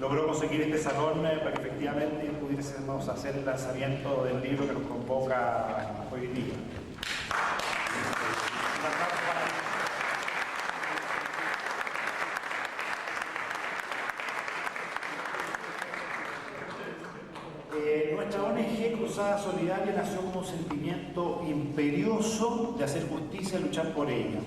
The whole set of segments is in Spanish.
logró conseguir este salón para que efectivamente pudiésemos hacer el lanzamiento del libro que nos convoca hoy día. Nuestra ONG Cruzada Solidaria nació como un sentimiento imperioso de hacer justicia y luchar por ella.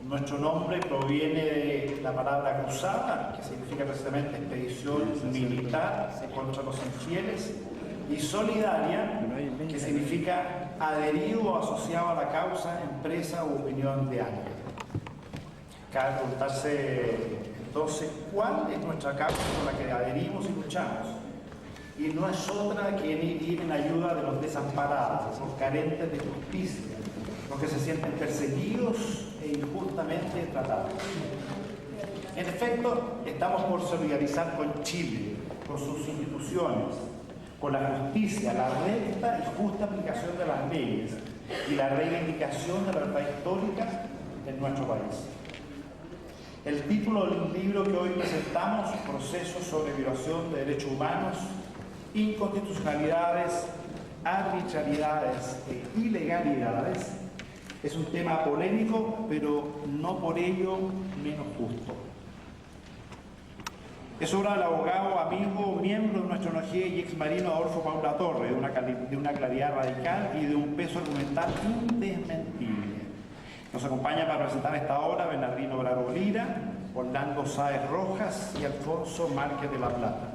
Nuestro nombre proviene de la palabra cruzada, que significa precisamente expedición militar contra los infieles, y solidaria, que significa adherido o asociado a la causa, empresa o opinión de alguien. Cabe preguntarse entonces cuál es nuestra causa por la que adherimos y luchamos. Y no es otra que ir en ayuda de los desamparados, los carentes de justicia, los que se sienten perseguidos e injustamente tratados. En efecto, estamos por solidarizar con Chile, con sus instituciones, con la justicia, la recta y justa aplicación de las leyes y la reivindicación de la verdad histórica en nuestro país. El título del libro que hoy presentamos, Procesos sobre violación de derechos humanos, inconstitucionalidades, arbitrariedades e ilegalidades, es un tema polémico, pero no por ello menos justo. Es obra del abogado, amigo, miembro de nuestra ONG y exmarino Adolfo Paula Torre, de una claridad radical y de un peso argumental indesmentible. Nos acompaña para presentar esta obra Bernardino Bravo Lira, Orlando Sáez Rojas y Alfonso Márquez de la Plata.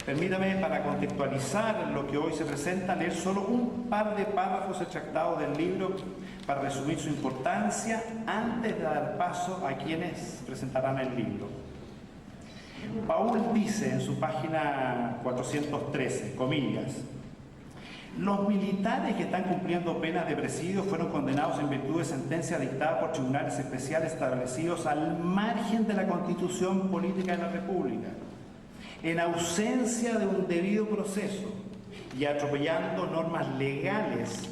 Permítame, para contextualizar lo que hoy se presenta, leer solo un par de párrafos extractados del libro para resumir su importancia antes de dar paso a quienes presentarán el libro. Paul dice en su página 413, comillas, los militares que están cumpliendo penas de presidio fueron condenados en virtud de sentencias dictadas por tribunales especiales establecidos al margen de la Constitución Política de la República, en ausencia de un debido proceso y atropellando normas legales,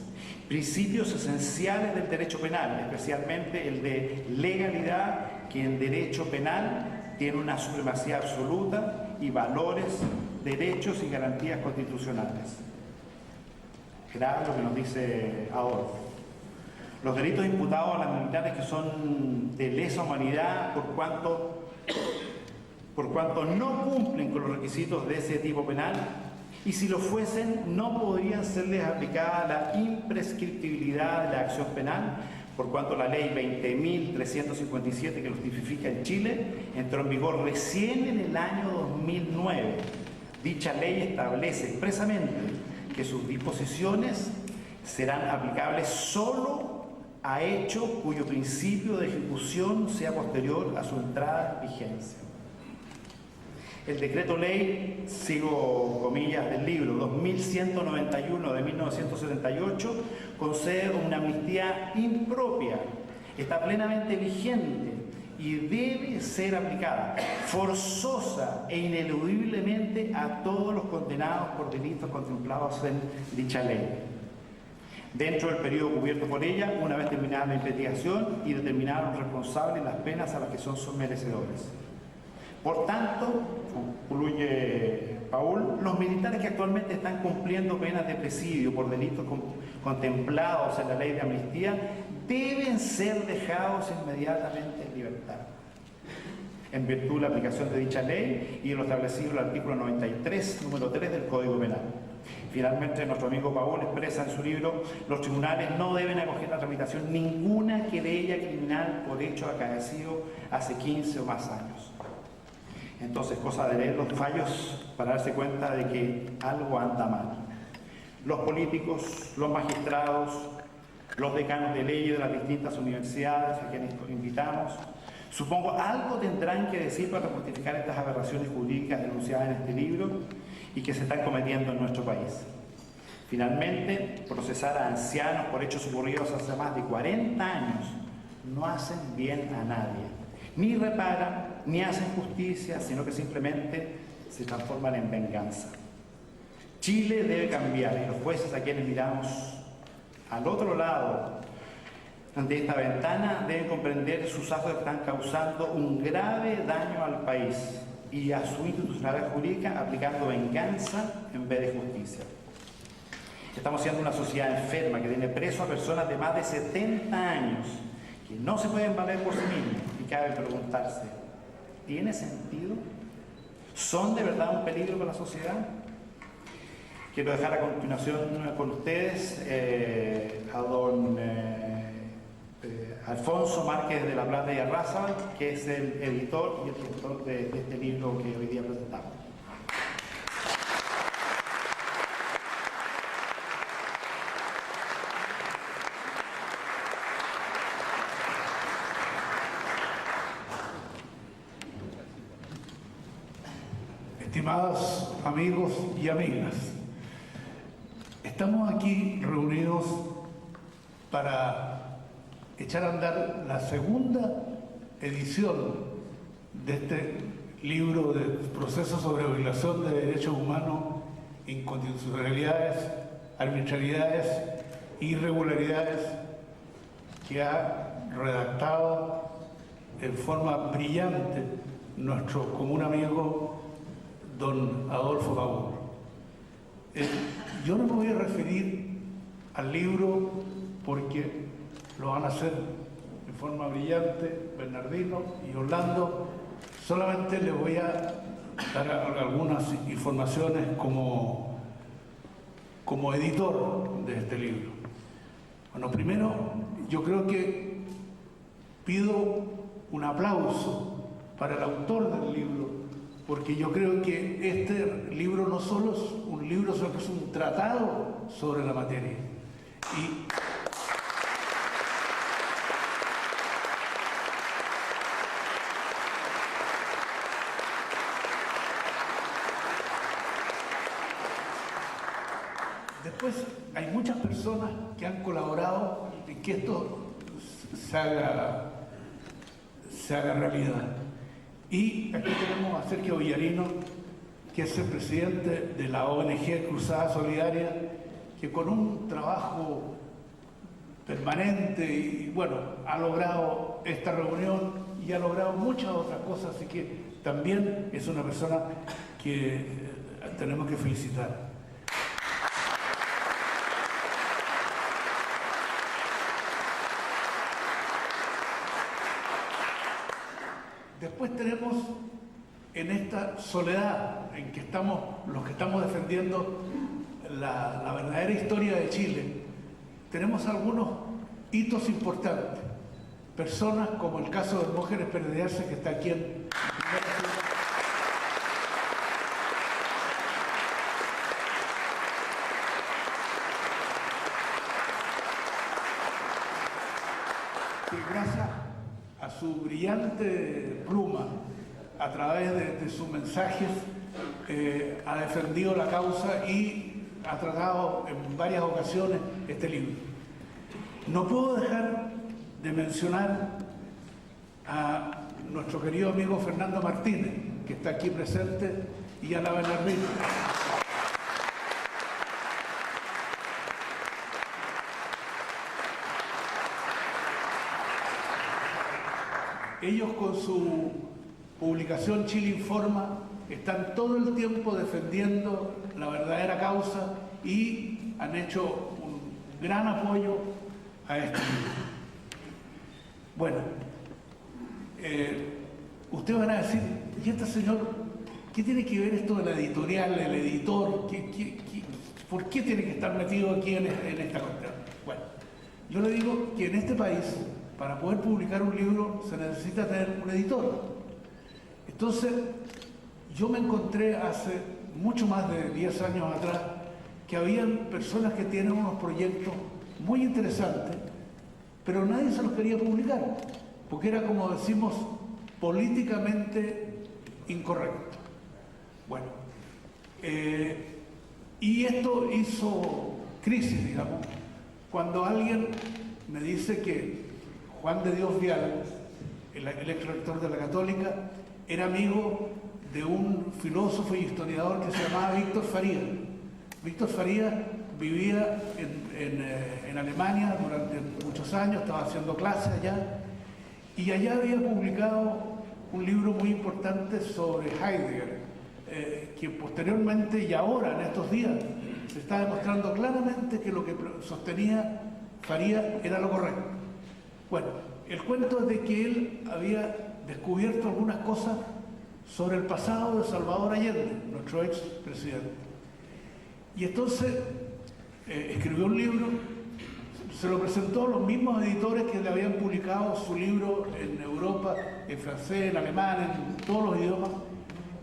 principios esenciales del derecho penal, especialmente el de legalidad, que en derecho penal tiene una supremacía absoluta, y valores, derechos y garantías constitucionales. Grave lo que nos dice Adolfo. Los delitos imputados a las militares que son de lesa humanidad por cuanto no cumplen con los requisitos de ese tipo penal, y si lo fuesen, no podrían serles aplicada la imprescriptibilidad de la acción penal, por cuanto la ley 20.357 que los tipifica en Chile entró en vigor recién en el año 2009. Dicha ley establece expresamente que sus disposiciones serán aplicables solo a hechos cuyo principio de ejecución sea posterior a su entrada en vigencia. El decreto ley, sigo comillas del libro, 2191 de 1978, concede una amnistía impropia, está plenamente vigente y debe ser aplicada forzosa e ineludiblemente a todos los condenados por delitos contemplados en dicha ley, dentro del periodo cubierto por ella, una vez terminada la investigación y determinados los responsables y las penas a las que son merecedores. Por tanto, concluye Paul, los militares que actualmente están cumpliendo penas de presidio por delitos contemplados en la ley de amnistía deben ser dejados inmediatamente en libertad, en virtud de la aplicación de dicha ley y de lo establecido en el artículo 93, número 3 del Código Penal. Finalmente, nuestro amigo Paul expresa en su libro: los tribunales no deben acoger a tramitación ninguna querella criminal por hecho acaecido hace 15 o más años. Entonces, cosa de leer los fallos para darse cuenta de que algo anda mal. Los políticos, los magistrados, los decanos de leyes de las distintas universidades a quienes invitamos, supongo algo tendrán que decir para justificar estas aberraciones jurídicas denunciadas en este libro y que se están cometiendo en nuestro país. Finalmente, procesar a ancianos por hechos ocurridos hace más de 40 años no hacen bien a nadie. Ni reparan, ni hacen justicia, sino que simplemente se transforman en venganza. Chile debe cambiar y los jueces a quienes miramos al otro lado ante esta ventana deben comprender sus actos están causando un grave daño al país y a su institucionalidad jurídica aplicando venganza en vez de justicia. Estamos siendo una sociedad enferma que tiene preso a personas de más de 70 años que no se pueden valer por sí mismos, y cabe preguntarse, ¿tiene sentido? ¿Son de verdad un peligro para la sociedad? Quiero dejar a continuación con ustedes a don Alfonso Márquez de la Plata y Arrázaval, que es el editor y el gestor de este libro que hoy día presentamos. Estimados amigos y amigas, estamos aquí reunidos para echar a andar la segunda edición de este libro de procesos sobre violación de derechos humanos, inconstitucionalidades, arbitrariedades, irregularidades, que ha redactado en forma brillante nuestro común amigo don Adolfo Babur. Yo no me voy a referir al libro porque lo van a hacer en forma brillante Bernardino y Orlando. Solamente le voy a dar algunas informaciones como editor de este libro. Bueno, primero, yo creo que pido un aplauso para el autor del libro, porque yo creo que este libro no solo es un libro, sino que es un tratado sobre la materia. Y después hay muchas personas que han colaborado en que esto se haga realidad. Y aquí tenemos a Sergio Villarino, que es el presidente de la ONG Cruzada Solidaria, que con un trabajo permanente y bueno, ha logrado esta reunión y ha logrado muchas otras cosas, así que también es una persona que tenemos que felicitar. Después tenemos en esta soledad en que estamos, los que estamos defendiendo la verdadera historia de Chile, tenemos algunos hitos importantes. Personas como el caso de Mujeres Perdidas, que está aquí en que gracias a su brillante pluma, a través de sus mensajes, ha defendido la causa y ha tratado en varias ocasiones este libro. No puedo dejar de mencionar a nuestro querido amigo Fernando Martínez, que está aquí presente, y a la Bernardino. Ellos con su publicación Chile Informa están todo el tiempo defendiendo la verdadera causa y han hecho un gran apoyo a este libro. Bueno, ustedes van a decir, ¿y este señor qué tiene que ver esto de la editorial, el editor? ¿Por qué tiene que estar metido aquí en esta cuestión? Bueno, yo le digo que en este país, para poder publicar un libro, se necesita tener un editor. Entonces, yo me encontré hace mucho más de 10 años atrás que habían personas que tienen unos proyectos muy interesantes, pero nadie se los quería publicar, porque era, como decimos, políticamente incorrecto. Bueno, y esto hizo crisis, digamos, cuando alguien me dice que Juan de Dios Vial, el ex rector de la Católica, era amigo de un filósofo y historiador que se llamaba Víctor Faría. Víctor Faría vivía en Alemania durante muchos años, estaba haciendo clases allá, y allá había publicado un libro muy importante sobre Heidegger, que posteriormente y ahora, en estos días, se está demostrando claramente que lo que sostenía Faría era lo correcto. Bueno, el cuento es de que él había descubierto algunas cosas sobre el pasado de Salvador Allende, nuestro ex presidente. Y entonces escribió un libro, se lo presentó a los mismos editores que le habían publicado su libro en Europa, en francés, en alemán, en todos los idiomas,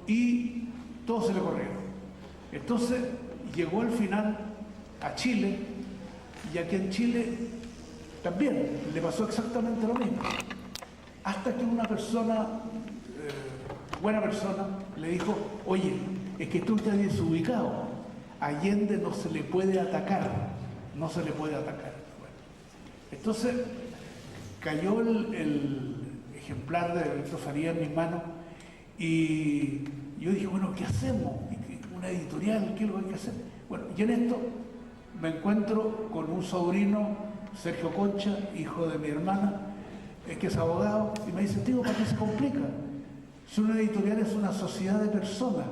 y todos se le corrieron. Entonces llegó al final a Chile, y aquí en Chile también le pasó exactamente lo mismo. Hasta que una persona, buena persona, le dijo: oye, es que tú estás desubicado, Allende no se le puede atacar, no se le puede atacar. Bueno, entonces cayó el ejemplar de Víctor Faría en mis manos y yo dije: bueno, ¿qué hacemos? Una editorial, ¿qué es lo que hay que hacer? Bueno, y en esto me encuentro con un sobrino, Sergio Concha, hijo de mi hermana, que es abogado, y me dice: tío, ¿para qué se complica? Si una editorial es una sociedad de personas,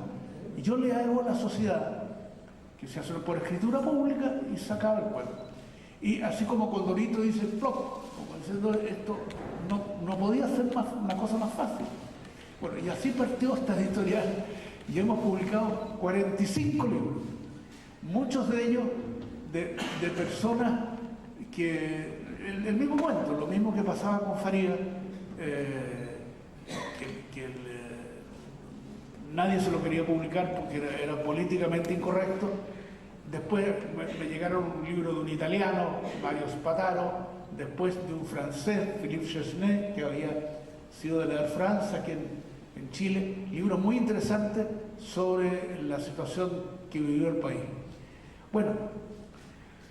y yo le hago a la sociedad que se hace por escritura pública y se acaba el cuento. Y así como Condorito dice plop, como diciendo, esto no podía ser una cosa más fácil. Bueno, y así partió esta editorial y hemos publicado 45 libros, muchos de ellos de personas que, el mismo cuento, lo mismo que pasaba con Faría, nadie se lo quería publicar porque era políticamente incorrecto. Después me llegaron un libro de un italiano, Mario Spataro, después de un francés, Philippe Chesnay, que había sido de la Air France aquí en Chile, libro muy interesante sobre la situación que vivió el país. Bueno,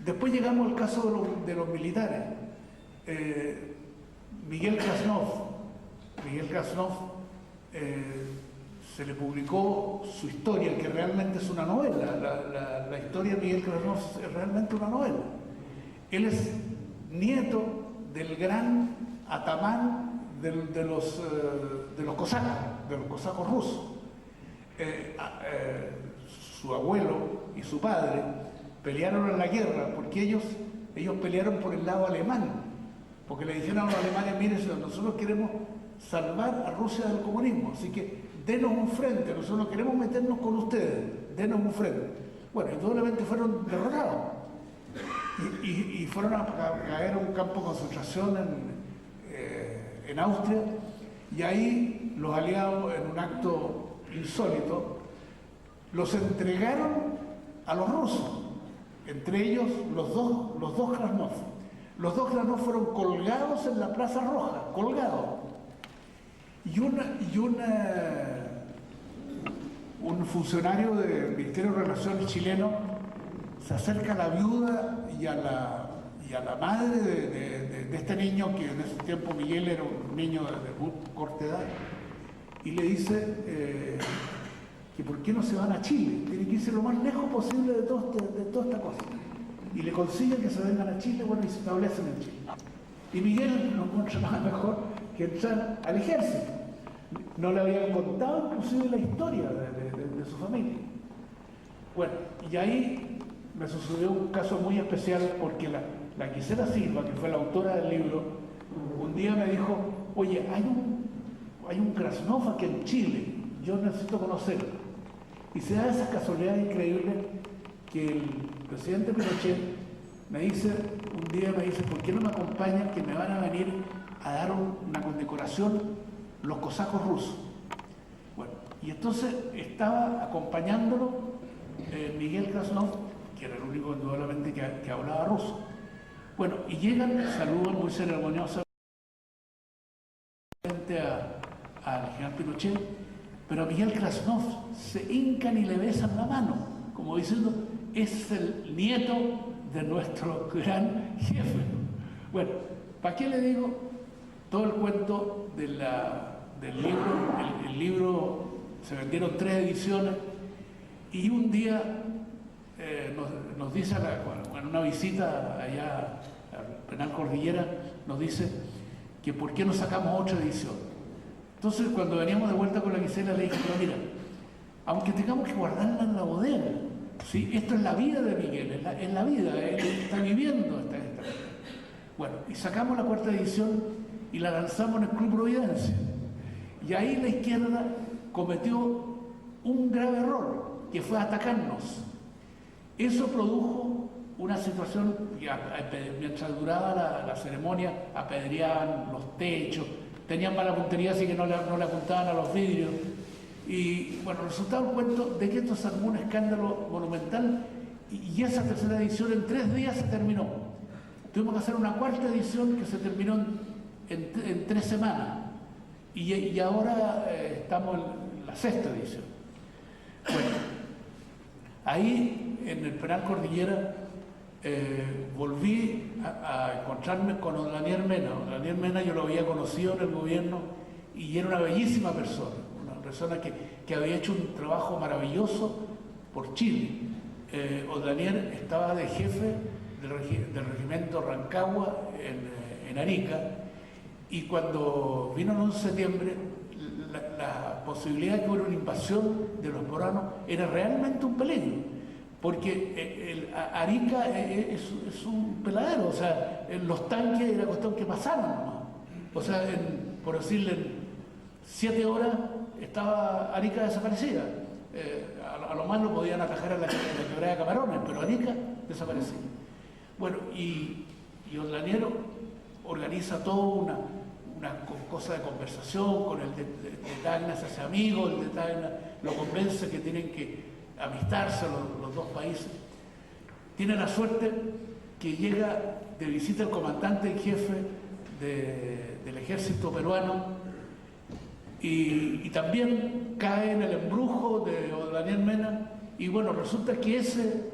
después llegamos al caso de los militares. Miguel Krasnov, se le publicó su historia, que realmente es una novela. La historia de Miguel Krasnov es realmente una novela. Él es nieto del gran atamán de los cosacos rusos. Su abuelo y su padre pelearon en la guerra porque ellos pelearon por el lado alemán, porque le dijeron a los alemanes: miren, nosotros queremos salvar a Rusia del comunismo, así que denos un frente, nosotros no queremos meternos con ustedes, denos un frente. Bueno, indudablemente fueron derrotados y fueron a caer a un campo de concentración en Austria, y ahí los aliados, en un acto insólito, los entregaron a los rusos, entre ellos los dos Krasnov. Los dos Krasnov fueron colgados en la Plaza Roja, colgados. Un funcionario del Ministerio de Relaciones chileno se acerca a la viuda y a la madre de este niño, que en ese tiempo Miguel era un niño de muy corta edad, y le dice que por qué no se van a Chile, tienen que irse lo más lejos posible de toda esta cosa. Y le consiguen que se vengan a Chile, bueno, y se establecen en Chile. Y Miguel no encuentra nada mejor que entrar al ejército. No le habían contado inclusive la historia de su familia. Bueno, y ahí me sucedió un caso muy especial, porque la Gisela Silva, que fue la autora del libro, un día me dijo: oye, hay un Krasnov aquí en Chile, yo necesito conocerlo. Y se da esa casualidad increíble que el presidente Pinochet un día me dice: ¿por qué no me acompañan, que me van a venir a dar una condecoración los cosacos rusos? Bueno, y entonces estaba acompañándolo Miguel Krasnov, que era el único indudablemente que hablaba ruso. Bueno, y llegan, saludan muy ceremoniosamente al general Pinochet, pero a Miguel Krasnov se hincan y le besan la mano, como diciendo: es el nieto de nuestro gran jefe. Bueno, ¿para qué le digo todo el cuento del libro? El libro se vendieron 3 ediciones, y un día nos dice, en una visita allá al Penal Cordillera, nos dice que por qué no sacamos otra edición. Entonces, cuando veníamos de vuelta con la Gisela, le dije, pero mira, aunque tengamos que guardarla en la bodega, ¿sí? Esto es la vida de Miguel, es la vida, él está viviendo esta vida. Bueno, y sacamos la 4ª edición y la lanzamos en el Club Providencia. Y ahí la izquierda cometió un grave error, que fue atacarnos. Eso produjo una situación, mientras duraba la ceremonia, apedreaban los techos, tenían mala puntería, así que no le apuntaban a los vidrios. Y bueno, resultado el cuento de que esto se armó un escándalo monumental y esa 3ª edición en 3 días se terminó. Tuvimos que hacer una 4ª edición que se terminó en 3 semanas. Y ahora estamos en la 6ª edición. Bueno, ahí en el Penal Cordillera volví a encontrarme con don Daniel Mena. Don Daniel Mena yo lo había conocido en el gobierno y era una bellísima persona, una persona que había hecho un trabajo maravilloso por Chile. Don Daniel estaba de jefe del regimiento Rancagua en Arica, y cuando vino el 11 de septiembre, la posibilidad de que hubiera una invasión de los moranos era realmente un peligro, porque Arica es un peladero, o sea, en los tanques era cuestión que pasaran nomás. O sea, por decirle, en 7 horas estaba Arica desaparecida. A lo más lo podían atajar a la quebrada de Camarones, pero Arica desaparecía. Bueno, y don Daniel organiza toda una cosa de conversación con el de Tacna, se hace amigo, el de Tacna lo convence que tienen que amistarse los 2 países. Tiene la suerte que llega de visita el comandante en jefe del ejército peruano y también cae en el embrujo de Daniel Mena, y bueno, resulta que ese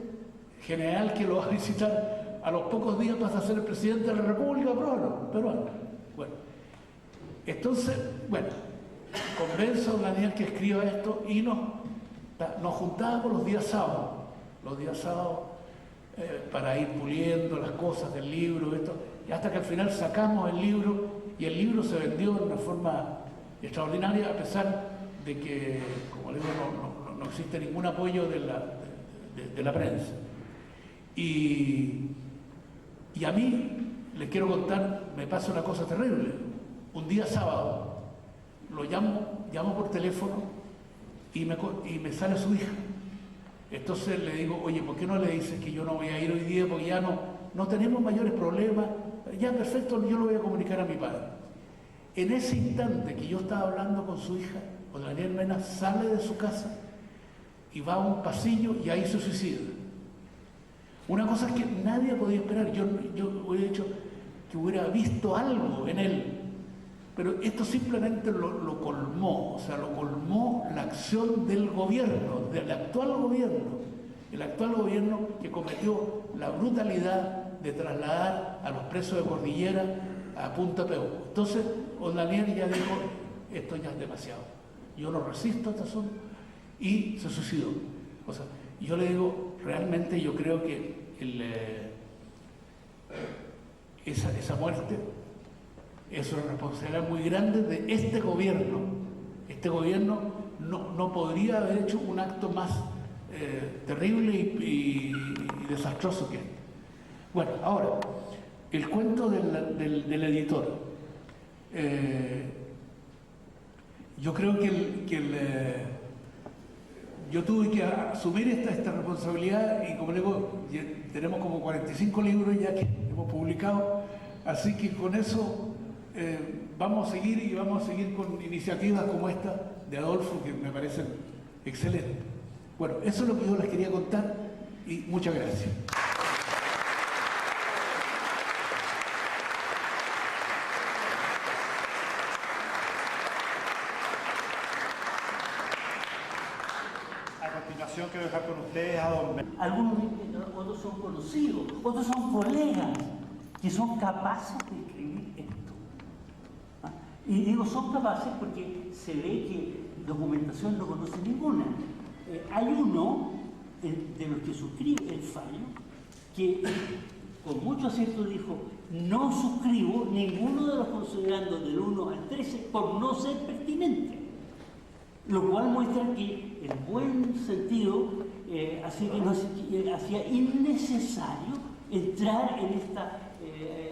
general que lo va a visitar a los pocos días pasa a ser el presidente de la República peruana. Bueno, entonces, bueno, convenzo a don Daniel que escriba esto y nos juntábamos los días sábados para ir puliendo las cosas del libro, y hasta que al final sacamos el libro, y el libro se vendió de una forma extraordinaria, a pesar de que, como le digo, no existe ningún apoyo de la prensa. Y a mí, les quiero contar, me pasa una cosa terrible. Un día sábado, lo llamo por teléfono y me sale su hija. Entonces le digo, oye, ¿por qué no le dices que yo no voy a ir hoy día porque ya no tenemos mayores problemas? Ya, perfecto, yo lo voy a comunicar a mi padre. En ese instante que yo estaba hablando con su hija, don Daniel Mena sale de su casa y va a un pasillo y ahí se suicida. Una cosa que nadie podía esperar. Yo hubiera dicho que hubiera visto algo en él, pero esto simplemente lo colmó, o sea, lo colmó la acción del gobierno, del actual gobierno. El actual gobierno que cometió la brutalidad de trasladar a los presos de Cordillera a Punta Peuco. Entonces, don Daniel ya dijo, esto ya es demasiado. Yo no resisto a este asunto, y se suicidó. O sea, yo le digo, realmente yo creo que esa muerte es una responsabilidad muy grande de este gobierno. Este gobierno no podría haber hecho un acto más terrible y desastroso que este. Bueno, ahora, el cuento del editor. Yo creo que yo tuve que asumir esta responsabilidad, y como le digo, tenemos como 45 libros ya que hemos publicado, así que con eso vamos a seguir con iniciativas como esta de Adolfo, que me parecen excelentes. Bueno, eso es lo que yo les quería contar, y muchas gracias. Quiero dejar con ustedes a don... Algunos otros son conocidos, otros son colegas que son capaces de escribir esto. Y digo son capaces porque se ve que documentación no conoce ninguna. Hay uno de los que suscribe el fallo que con mucho acierto dijo no suscribo ninguno de los considerandos del 1 al 13 por no ser pertinente, lo cual muestra que el buen sentido hacía innecesario entrar en esta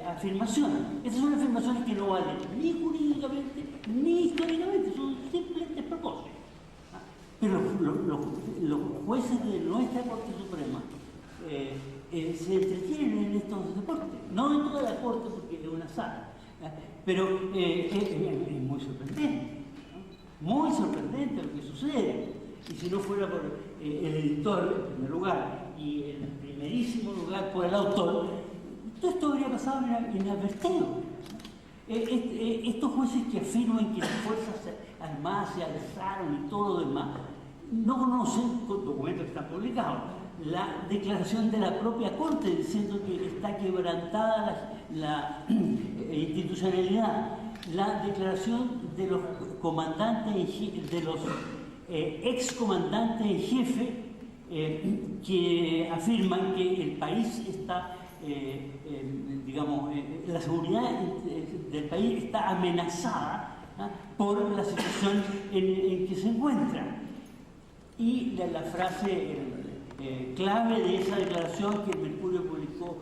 afirmación. Estas son afirmaciones que no valen ni jurídicamente ni históricamente, son simples despropósitos. Pero los jueces de nuestra Corte Suprema se entretienen en estos deportes, no en toda la Corte porque es una sala, pero es muy sorprendente, ¿no? Muy sorprendente lo que sucede. Y si no fuera por el editor, en primer lugar, y en primerísimo lugar por el autor, todo esto habría pasado inadvertido. Estos jueces que afirman que las Fuerzas Armadas se alzaron y todo lo demás, no conocen, con documentos que están publicados, la declaración de la propia Corte diciendo que está quebrantada la institucionalidad, la declaración de los comandantes, de los excomandantes en jefe que afirman que el país está, la seguridad del país está amenazada por la situación en que se encuentra. Y la frase clave de esa declaración que Mercurio publicó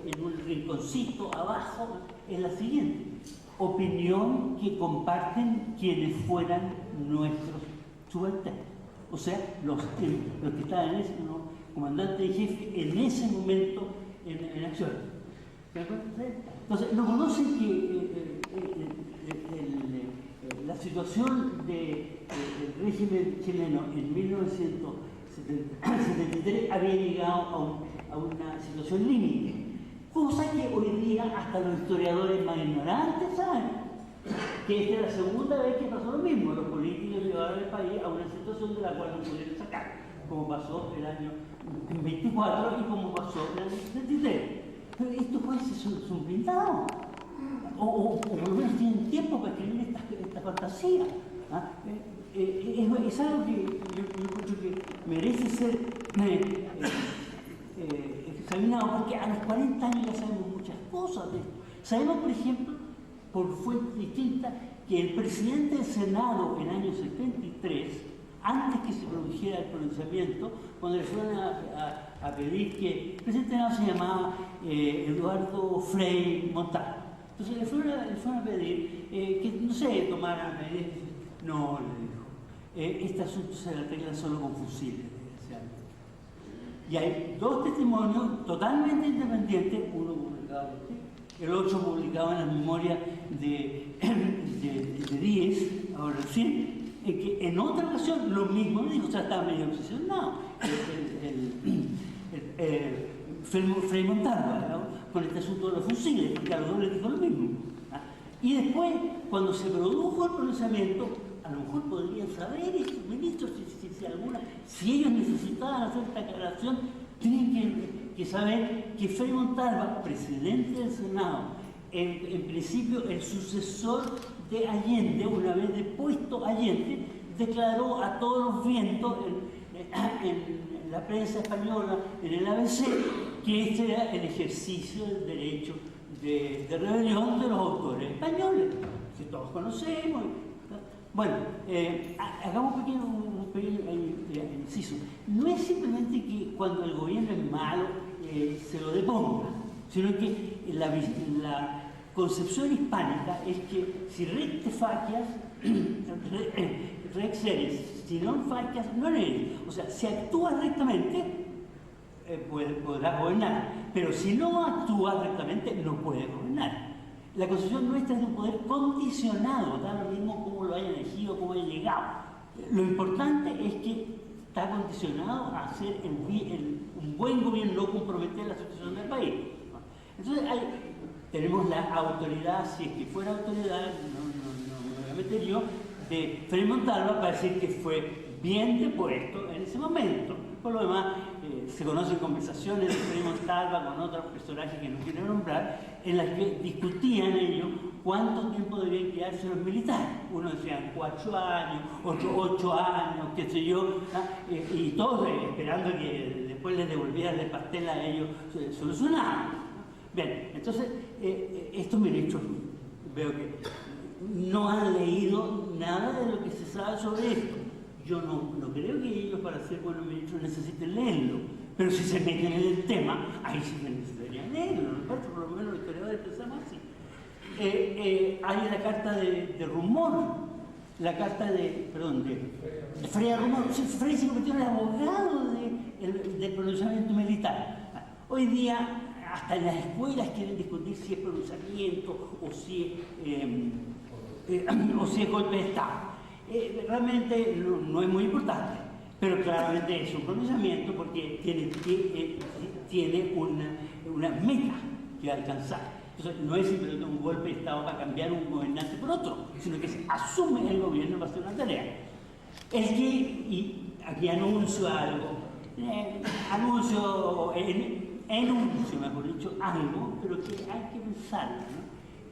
en un rinconcito abajo es la siguiente: opinión que comparten quienes fueran nuestros subalternos, o sea, los que estaban en ese comandante en jefe en ese momento en acción. ¿De acuerdo? Entonces, no conocen que la situación del régimen chileno en 1973 había llegado a una situación límite, cosa que hoy día hasta los historiadores más ignorantes saben. Que esta es la segunda vez que pasó lo mismo. Los políticos llevaron el país a una situación de la cual no pudieron sacar, como pasó el año 24 y como pasó el año 73. Pero estos jueces son blindados, o por lo menos tienen tiempo para escribir esta fantasía. Es algo que yo creo que merece ser examinado, porque a los 40 años ya sabemos muchas cosas de esto. Sabemos, por ejemplo, por fuentes distintas, que el presidente del Senado en el año 73, antes que se produjera el pronunciamiento, cuando le fueron a pedir que el presidente del Senado se llamaba Eduardo Frei Montalva. Entonces le fueron a pedir que, no sé, tomaran medidas. No, le dijo, este asunto se arregla solo con fusiles, desgraciadamente. Y hay dos testimonios totalmente independientes, uno publicado por ti, el otro publicado en las memorias de Díez, ahora recién, que en otra ocasión lo mismo le dijo, o sea, estaba medio obsesionado, Frei Montalva, ¿no? Con este asunto de los fusiles, porque a los dos les dijo lo mismo. Y después, cuando se produjo el pronunciamiento, a lo mejor podrían saber estos ministros si ellos necesitaban hacer esta aclaración, tienen que saber que Frei Montalva, presidente del Senado, en principio el sucesor de Allende, una vez depuesto Allende, declaró a todos los vientos en la prensa española, en el ABC, que este era el ejercicio del derecho de rebelión de los autores españoles, que todos conocemos. Bueno, hagamos un pequeño inciso. No es simplemente que cuando el gobierno es malo se lo deponga, sino que la concepción hispánica es que si recte facias, rex eres, si non facias, non eres. O sea, si actúas rectamente, podrás gobernar, pero si no actúas rectamente, no puedes gobernar. La concepción nuestra es de un poder condicionado, da lo mismo cómo lo haya elegido, cómo haya llegado. Lo importante es que está condicionado a hacer un buen gobierno, no comprometer la situación del país. Entonces tenemos la autoridad, si es que fuera autoridad, no me voy a meter yo, de Frei Montalva para decir que fue bien depuesto en ese momento. Por lo demás, se conocen conversaciones de Frei Montalva con otros personajes que no quiero nombrar, en las que discutían ellos cuánto tiempo debían quedarse los militares. Uno decían 4 años, otros 8 años, qué sé yo, y todos esperando que después les devolvieran el pastel a ellos solucionado. Bien, entonces, estos ministros veo que no han leído nada de lo que se sabe sobre esto. Yo no creo que ellos, para ser buenos ministros, necesiten leerlo, pero si se meten en el tema, ahí sí que necesitarían leerlo, ¿no? Por lo menos los historiadores pensamos así. Hay la carta de Rumor, la carta de Frei Rumor. Frei se convirtió en el abogado del pronunciamiento militar. Hoy día, hasta en las escuelas quieren discutir si es pronunciamiento o si es golpe de Estado. Realmente no es muy importante, pero claramente es un pronunciamiento porque tiene una meta que alcanzar. Entonces, no es simplemente un golpe de Estado para cambiar un gobernante por otro, sino que se asume el gobierno para hacer una tarea. Y aquí anuncio algo, enuncio, mejor dicho, algo, pero que hay que pensarlo, ¿no?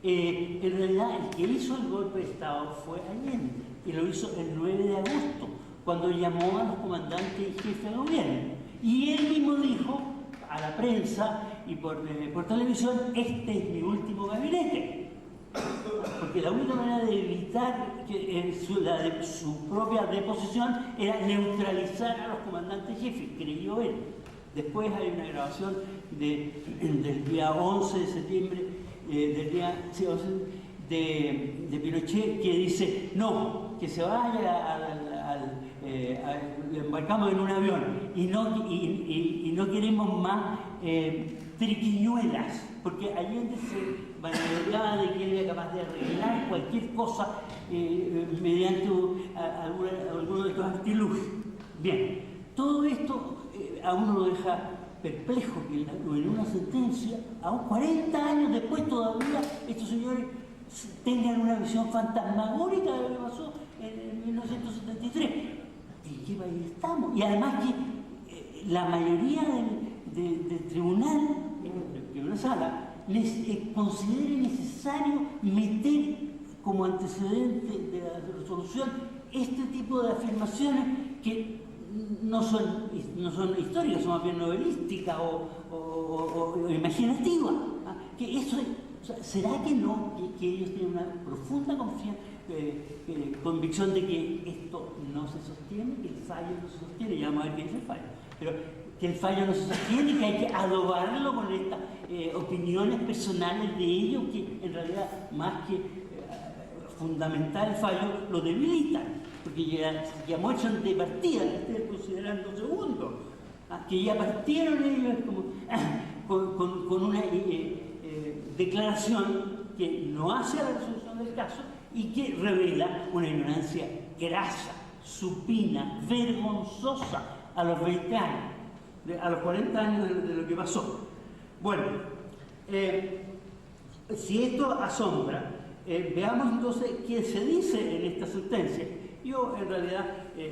En realidad, el que hizo el golpe de Estado fue Allende, y lo hizo el 9 de agosto, cuando llamó a los comandantes y jefes de gobierno. Y él mismo dijo a la prensa y por televisión: este es mi último gabinete. Porque la única manera de evitar que su propia deposición era neutralizar a los comandantes jefes, creyó él. Después hay una grabación del día 11 de septiembre, de Pinochet, que dice: no, que se vaya le embarcamos en un avión y no queremos más triquiñuelas, porque Allende se vanagloriaba de que él era capaz de arreglar cualquier cosa mediante alguno de estos artilugios. Bien, todo esto a uno lo deja perplejo, que en una sentencia, aún 40 años después todavía, estos señores tengan una visión fantasmagórica de lo que pasó en 1973. ¿En qué país estamos? Y además que la mayoría del tribunal, de una sala, considere necesario meter como antecedente de la resolución este tipo de afirmaciones que no son históricas, son más bien novelísticas o imaginativas. ¿Ah? Que eso, o sea, ¿será que no? Que ellos tienen una profunda convicción de que esto no se sostiene, que el fallo no se sostiene. Ya vamos a ver qué dice el fallo. Pero que el fallo no se sostiene, que hay que adobarlo con estas opiniones personales de ellos, que en realidad, más que fundamentar el fallo, lo debilitan. Porque ya muestran de partida, ustedes consideran 2 segundos, que ya partieron ellos con una declaración que no hace a la resolución del caso y que revela una ignorancia grasa, supina, vergonzosa a los 20 años, a los 40 años de lo que pasó. Bueno, si esto asombra, veamos entonces qué se dice en esta sentencia. Yo, en realidad,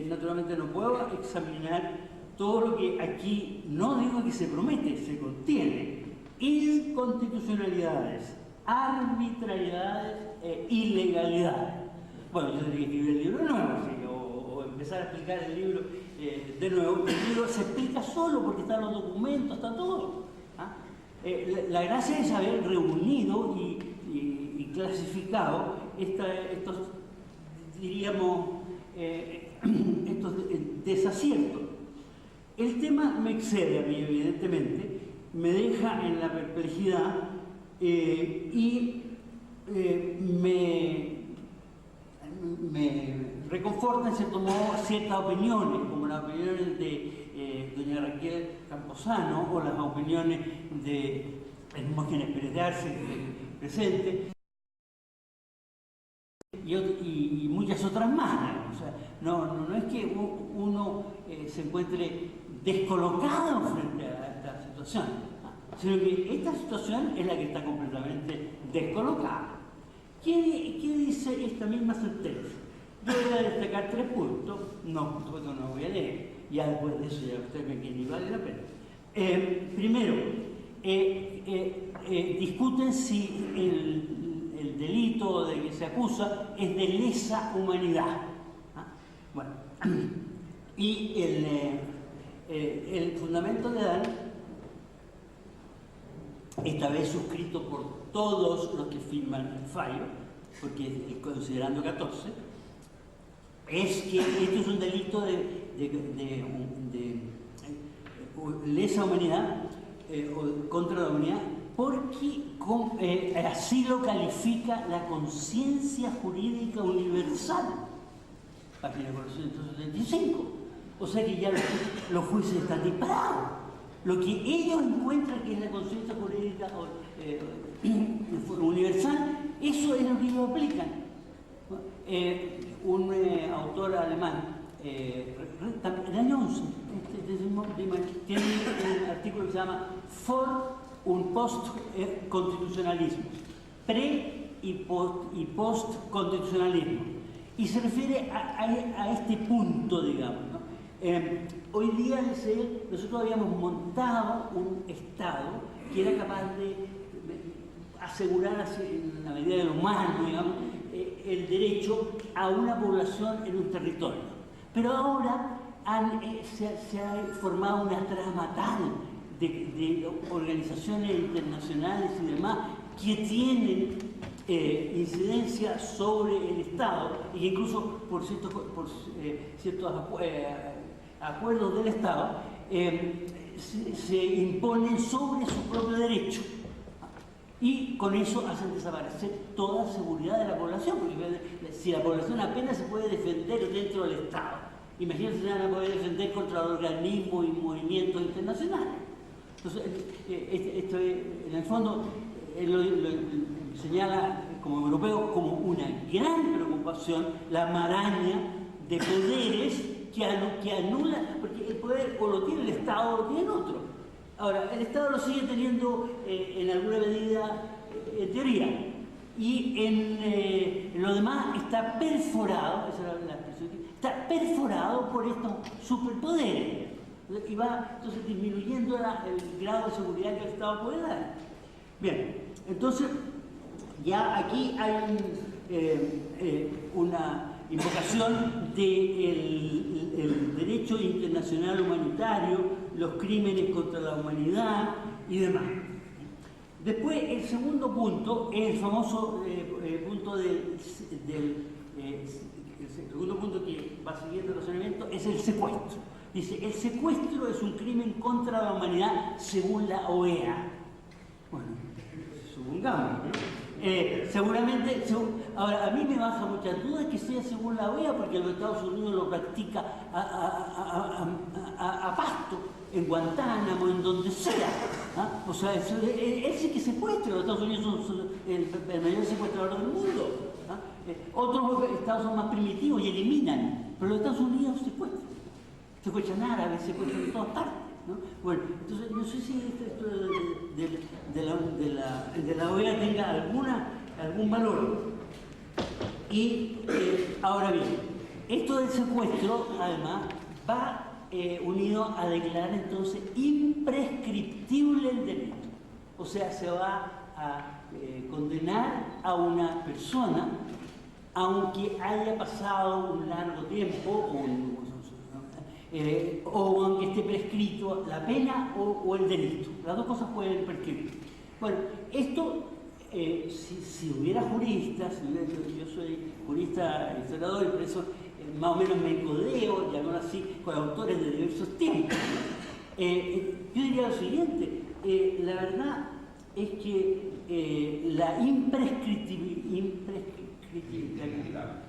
naturalmente no puedo examinar todo lo que aquí, no digo que se promete, se contiene: inconstitucionalidades, arbitrariedades e ilegalidades. Bueno, yo tendría que escribir el libro nuevo, o empezar a explicar el libro de nuevo. El libro se explica solo porque están los documentos, está todo. ¿Ah? La gracia es haber reunido y clasificado estos, diríamos, estos desaciertos. El tema me excede a mí, evidentemente, me deja en la perplejidad y me reconforta en cierto modo ciertas opiniones, como las opiniones de doña Raquel Camposano o las opiniones de Hermógenes Pérez de Arce, presente, y muchas otras más. O sea, no es que uno se encuentre descolocado frente a esta situación, sino que esta situación es la que está completamente descolocada. ¿Qué dice esta misma sentencia? Yo voy a destacar 3 puntos, no voy a leer, ya después de eso ya ustedes ven que ni vale la pena. Primero, discuten si el delito de que se acusa es de lesa humanidad. ¿Ah? Bueno, y el fundamento le dan esta vez suscrito por todos los que firman el fallo, porque considerando 14, es que esto es un delito de lesa humanidad o contra la humanidad, porque así lo califica la conciencia jurídica universal, página 475. O sea que ya los jueces están disparados. Lo que ellos encuentran que es la conciencia jurídica universal, eso es lo que ellos aplican. Un autor alemán, el año 11, tiene un artículo que se llama For un Post-Constitucionalismo, pre y post-constitucionalismo, y se refiere a este punto, digamos, ¿no? Hoy día, dice él, nosotros habíamos montado un Estado que era capaz de asegurar, en la medida de lo humano, digamos, el derecho a una población en un territorio. Pero ahora se ha formado una trama tal de organizaciones internacionales y demás que tienen incidencia sobre el Estado, y que incluso por ciertos acuerdos del Estado se imponen sobre su propio derecho, y con eso hacen desaparecer toda seguridad de la población, porque si la población apenas se puede defender dentro del Estado, imagínense si van a poder defender contra organismos y movimientos internacionales. Entonces, esto en el fondo lo señala como europeo como una gran preocupación la maraña de poderes que anula, porque el poder o lo tiene el Estado o lo tiene otro. Ahora, el Estado lo sigue teniendo en alguna medida, en teoría, y en lo demás está perforado, esa era la expresión, está perforado por estos superpoderes, y va entonces disminuyendo el grado de seguridad que el Estado puede dar. Bien, entonces ya aquí hay una invocación del derecho internacional humanitario, los crímenes contra la humanidad y demás. Después, el segundo punto es el famoso punto el segundo punto que va siguiendo el razonamiento es el secuestro. Dice, el secuestro es un crimen contra la humanidad según la OEA. Bueno, supongamos, ¿no? Seguramente, ahora a mí me baja muchas dudas que sea según la OEA, porque los Estados Unidos lo practica a pasto, en Guantánamo, en donde sea. ¿Ah? O sea, él sí que secuestra, los Estados Unidos son el mayor secuestrador del mundo. ¿Ah? Otros estados son más primitivos y eliminan, pero los Estados Unidos secuestran árabes, secuestran de todas partes. ¿No? Bueno, entonces no sé si esto de la OEA tenga algún valor. Y ahora bien, esto del secuestro además va unido a declarar entonces imprescriptible el delito. O sea, se va a condenar a una persona aunque haya pasado un largo tiempo o aunque esté prescrito la pena o el delito. Las dos cosas pueden prescribir. Bueno, esto, si hubiera juristas, yo soy jurista historiador y por eso más o menos me codeo, llamémoslo así, con autores de diversos tiempos. Yo diría lo siguiente, la verdad es que la imprescriptibilidad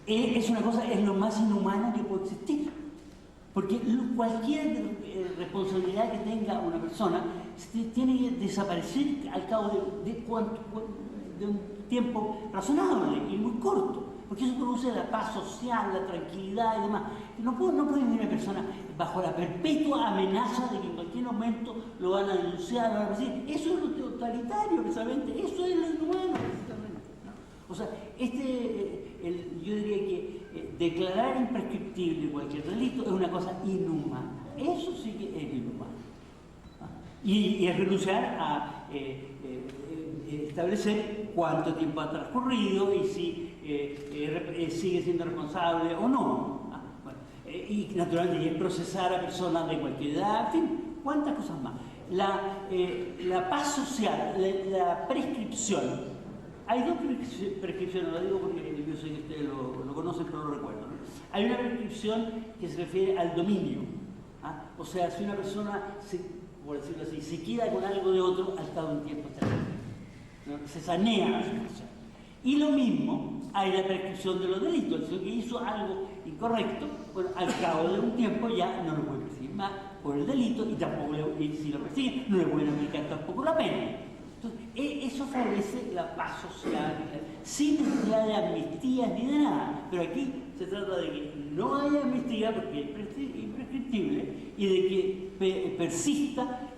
es una cosa, es lo más inhumana que puede existir. Porque cualquier responsabilidad que tenga una persona tiene que desaparecer al cabo de un tiempo razonable y muy corto, porque eso produce la paz social, la tranquilidad y demás. No puede vivir una persona bajo la perpetua amenaza de que en cualquier momento lo van a denunciar, lo van a decir. Eso es lo totalitario, precisamente, eso es lo inhumano, precisamente, ¿no? O sea, yo diría que declarar imprescriptible cualquier delito es una cosa inhumana. Eso sí que es inhumano. Y es renunciar a establecer cuánto tiempo ha transcurrido y si sigue siendo responsable o no. Bueno, y naturalmente procesar a personas de cualquier edad, en fin, cuántas cosas más. La paz social, la prescripción. Hay dos prescripciones, lo digo porque yo sé que ustedes lo conocen, pero lo recuerdo, ¿no? Hay una prescripción que se refiere al dominio. ¿Ah? O sea, si una persona, por decirlo así, se queda con algo de otro, al cabo de un tiempo está bien, ¿no? Se sanea la situación. Y lo mismo, hay la prescripción de los delitos. El señor que hizo algo incorrecto, bueno, al cabo de un tiempo ya no lo puede perseguir más por el delito y tampoco, si lo persiguen, no le pueden aplicar tampoco la pena. Entonces, eso favorece la paz social, sin necesidad de amnistías ni de nada. Pero aquí se trata de que no haya amnistía porque es imprescriptible y de que persista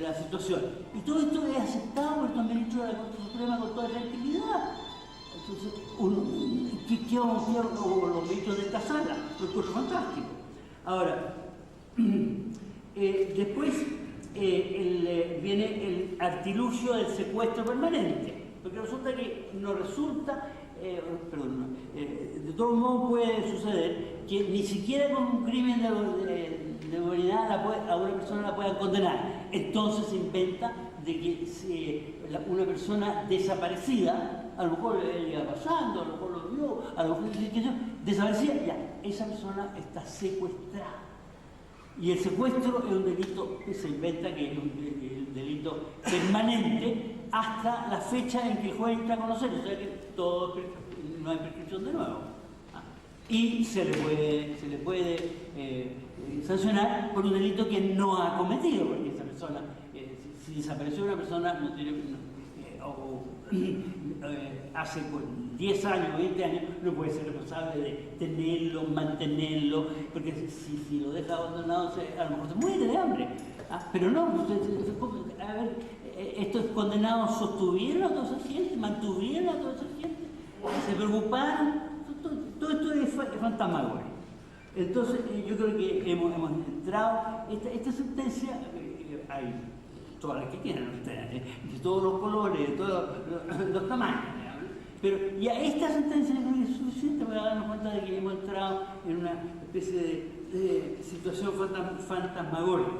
la situación. Y todo esto es aceptado por el ministro de la Corte Suprema con toda tranquilidad. Entonces, ¿qué vamos a hacer los ministros de esta sala? Lo encuentro fantástico. Ahora, después viene el artilugio del secuestro permanente, porque resulta que no resulta, de todos modos puede suceder que ni siquiera con un crimen de humanidad a una persona la puedan condenar. Entonces se inventa de que una persona desaparecida, a lo mejor le iba pasando, a lo mejor lo vio, a lo mejor desaparecida, ya, esa persona está secuestrada. Y el secuestro es un delito que se inventa, que es un delito permanente hasta la fecha en que el juez entra a conocer, o sea que no hay prescripción de nuevo. Y se le puede sancionar por un delito que no ha cometido, porque esa persona, si desapareció una persona, no tiene, hace 10 años, 20 años, no puede ser responsable de tenerlo, mantenerlo, porque si lo deja abandonado, a lo mejor se muere de hambre. Pero no, a ver, estos condenados sostuvieron a toda esa gente, mantuvieron a toda esa gente, se preocuparon, todo esto es fantasmagoria. Entonces, yo creo que hemos entrado, esta sentencia, hay todas las que quieran ustedes, de todos los colores, de todos los tamaños. Pero ya esta sentencia yo creo que es suficiente para darnos cuenta de que hemos entrado en una especie de situación fantasmagórica.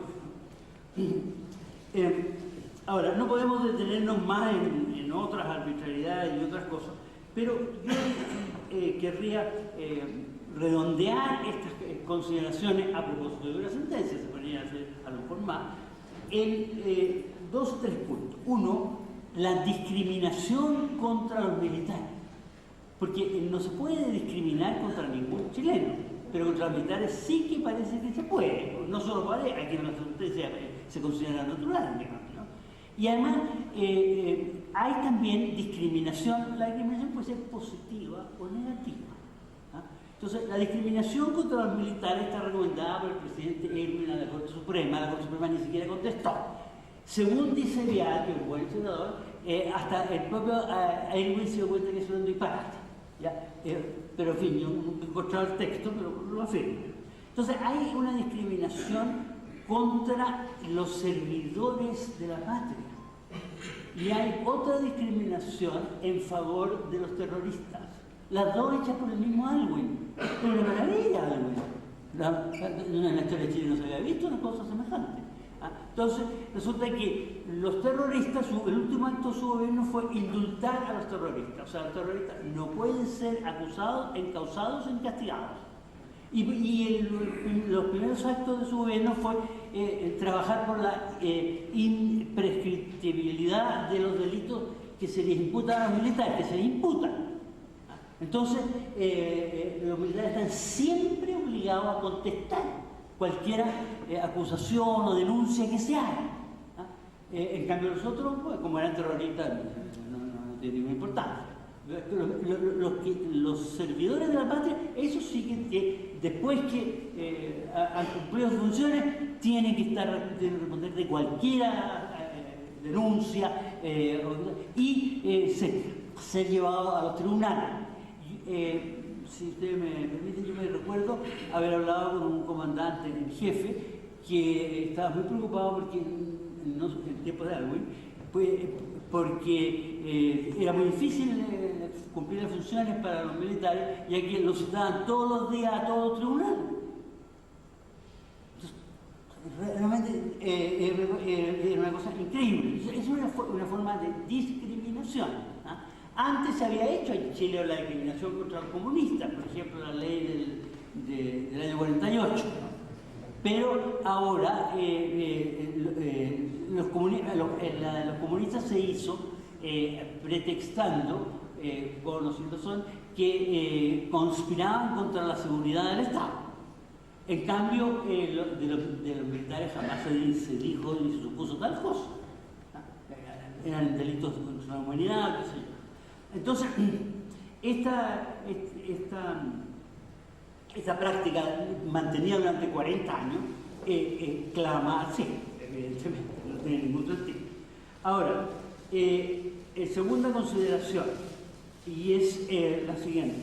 Ahora, no podemos detenernos más en otras arbitrariedades y otras cosas, pero yo querría redondear estas consideraciones a propósito de una sentencia, se podrían hacer a lo mejor más, en 2 o 3 puntos. Uno, la discriminación contra los militares, porque no se puede discriminar contra ningún chileno, pero contra los militares sí que parece que se puede, no solo parece, aquí en la sentencia se considera natural, digamos, ¿no? Y además hay también discriminación, la discriminación puede ser positiva o negativa. Entonces, la discriminación contra los militares está recomendada por el presidente Erwin a la Corte Suprema ni siquiera contestó. Según dice Vial, que es un buen senador, hasta el propio Erwin se dio cuenta que eso era un disparate. ¿Ya? Pero en fin, yo no he encontrado el texto, pero lo afirmo. Entonces, hay una discriminación contra los servidores de la patria. Y hay otra discriminación en favor de los terroristas. Las dos hechas por el mismo Alwin. Es una maravilla, Alwin. En la historia de Chile no se había visto una cosa semejante. Entonces, resulta que los terroristas, el último acto de su gobierno fue indultar a los terroristas. O sea, los terroristas no pueden ser acusados, encausados o castigados. Y los primeros actos de su gobierno fue trabajar por la imprescriptibilidad de los delitos que se les imputan a los militares, que se les imputan. Entonces, los militares están siempre obligados a contestar cualquier acusación o denuncia que se haga. En cambio, nosotros, pues, como eran terroristas, no tiene ninguna importancia. Los servidores de la patria, esos sí que después que han cumplido sus funciones, tienen que responder de cualquier denuncia y ser llevados a los tribunales. Si ustedes me permiten, yo me recuerdo haber hablado con un comandante en jefe que estaba muy preocupado porque en tiempos de Alwin, porque era muy difícil cumplir las funciones para los militares, ya que los citaban todos los días a todo tribunal. Entonces, realmente era una cosa increíble. Es una forma de discriminación. ¿Ah? Antes se había hecho en Chile la discriminación contra los comunistas, por ejemplo, la ley del año 48. Pero ahora los comunistas se hizo pretextando, con los razón, que conspiraban contra la seguridad del Estado. En cambio, de los militares jamás se dijo ni se supuso tal cosa. Eran delitos contra la humanidad, qué sé yo. Entonces, esta práctica mantenida durante 40 años clama, sí, evidentemente, no tiene ningún sentido. Ahora, segunda consideración, y es la siguiente.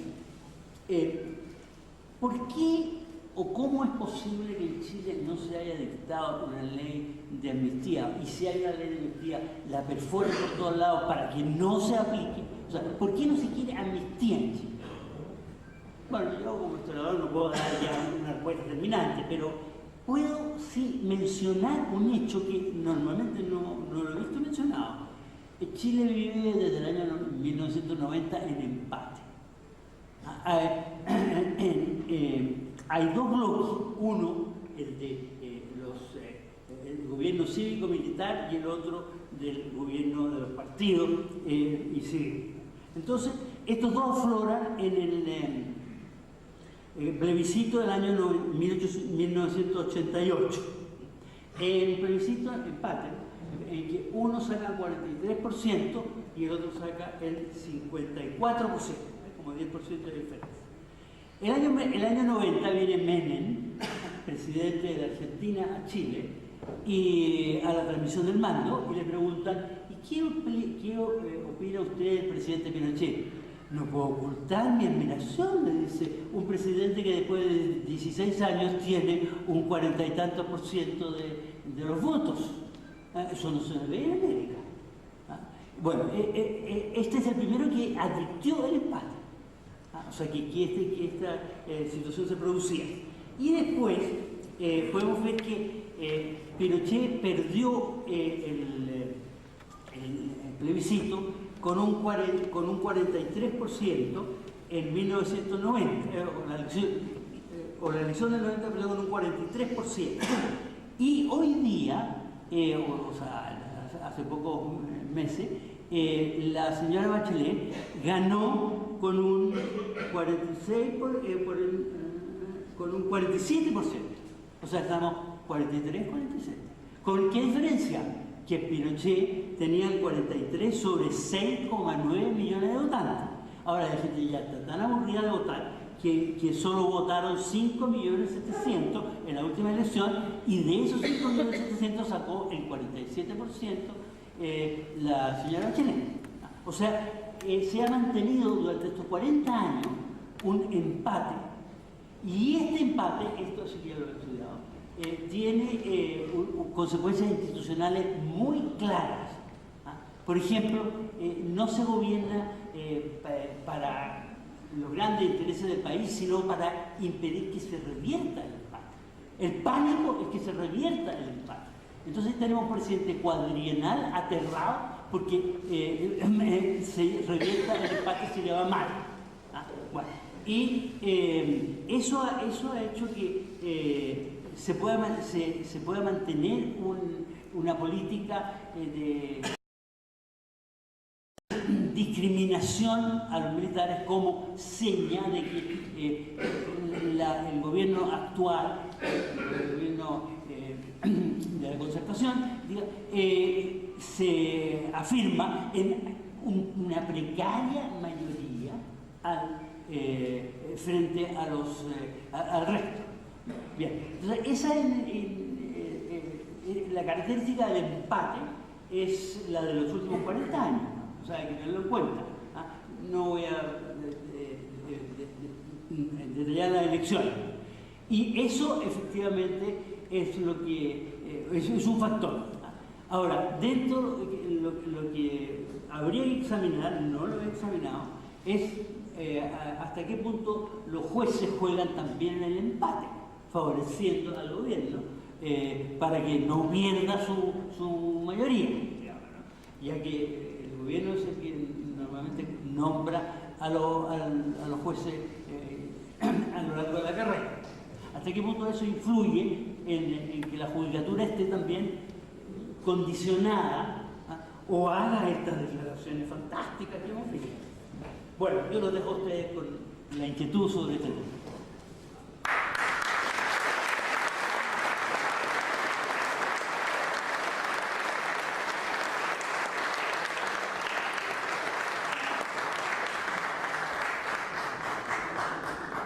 ¿Por qué o cómo es posible que en Chile no se haya dictado una ley de amnistía? Y si hay una ley de amnistía, la perforen por todos lados para que no se aplique. O sea, ¿por qué no se quiere amnistía en Chile? Bueno, yo como historiador no puedo dar ya una respuesta terminante, pero puedo sí mencionar un hecho que normalmente no lo he visto mencionado. Chile vive desde el año 1990 en empate. Hay dos bloques, uno el de el gobierno cívico-militar y el otro del gobierno de los partidos y cívicos. Entonces, estos dos afloran en el plebiscito del año 1988. El plebiscito empate, en que uno saca el 43% y el otro saca el 54%, como 10% de diferencia. El año 90 viene Menem, presidente de Argentina, a Chile, y a la transmisión del mando, y le preguntan, ¿y qué opina usted del presidente Pinochet? No puedo ocultar mi admiración, le dice un presidente que después de 16 años tiene un 40 y tantos % de los votos. Eso no se ve en América. Bueno, este es el primero que advirtió el empate. O sea, que esta situación se producía. Y después podemos ver que Pinochet perdió el plebiscito con un 43% en 1990, o la elección del 90 perdió con un 43%. Y hoy día, o sea, hace pocos meses, la señora Bachelet ganó con un 47%. O sea, estamos 43-47. ¿Con qué diferencia? Que Pinochet tenía el 43 sobre 6,9 millones de votantes. Ahora la gente ya está tan aburrida de votar que solo votaron 5.700.000 en la última elección, y de esos 5.700.000 sacó el 47% la señora Bachelet. O sea, se ha mantenido durante estos 40 años un empate, y este empate, esto sí que ya lo he estudiado, tiene consecuencias institucionales muy claras. Por ejemplo, no se gobierna para los grandes intereses del país, sino para impedir que se revierta el empate. El pánico es que se revierta el empate. Entonces tenemos un presidente cuadrienal aterrado porque se revierta el empate si le va mal. Bueno, y eso ha hecho que se pueda mantener una política de discriminación a los militares como seña de que el gobierno actual, el gobierno de la concertación, se afirma en una precaria mayoría frente al resto. Bien, entonces esa es la característica del empate, es la de los últimos 40 años. O sea, hay que tenerlo en cuenta. No voy a detallar las elecciones. Y eso efectivamente es lo que es un factor. Ahora, dentro de lo que habría que examinar, no lo he examinado, es hasta qué punto los jueces juegan también en el empate, favoreciendo al gobierno, para que no pierda su mayoría, digamos, ¿no? Ya que el gobierno es el que normalmente nombra a los jueces a lo largo de la carrera. ¿Hasta qué punto eso influye en que la judicatura esté también condicionada o haga estas declaraciones fantásticas que hemos visto? Bueno, yo los dejo a ustedes con la inquietud sobre este tema.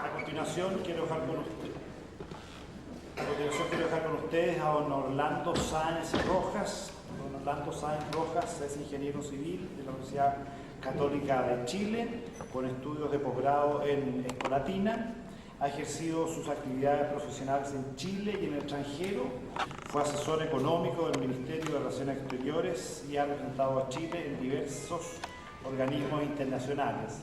A continuación quiero dejar con ustedes a don Orlando Sáenz Rojas. Don Orlando Sáenz Rojas es ingeniero civil de la Universidad Católica de Chile, con estudios de posgrado en Escolatina. Ha ejercido sus actividades profesionales en Chile y en el extranjero. Fue asesor económico del Ministerio de Relaciones Exteriores y ha representado a Chile en diversos organismos internacionales.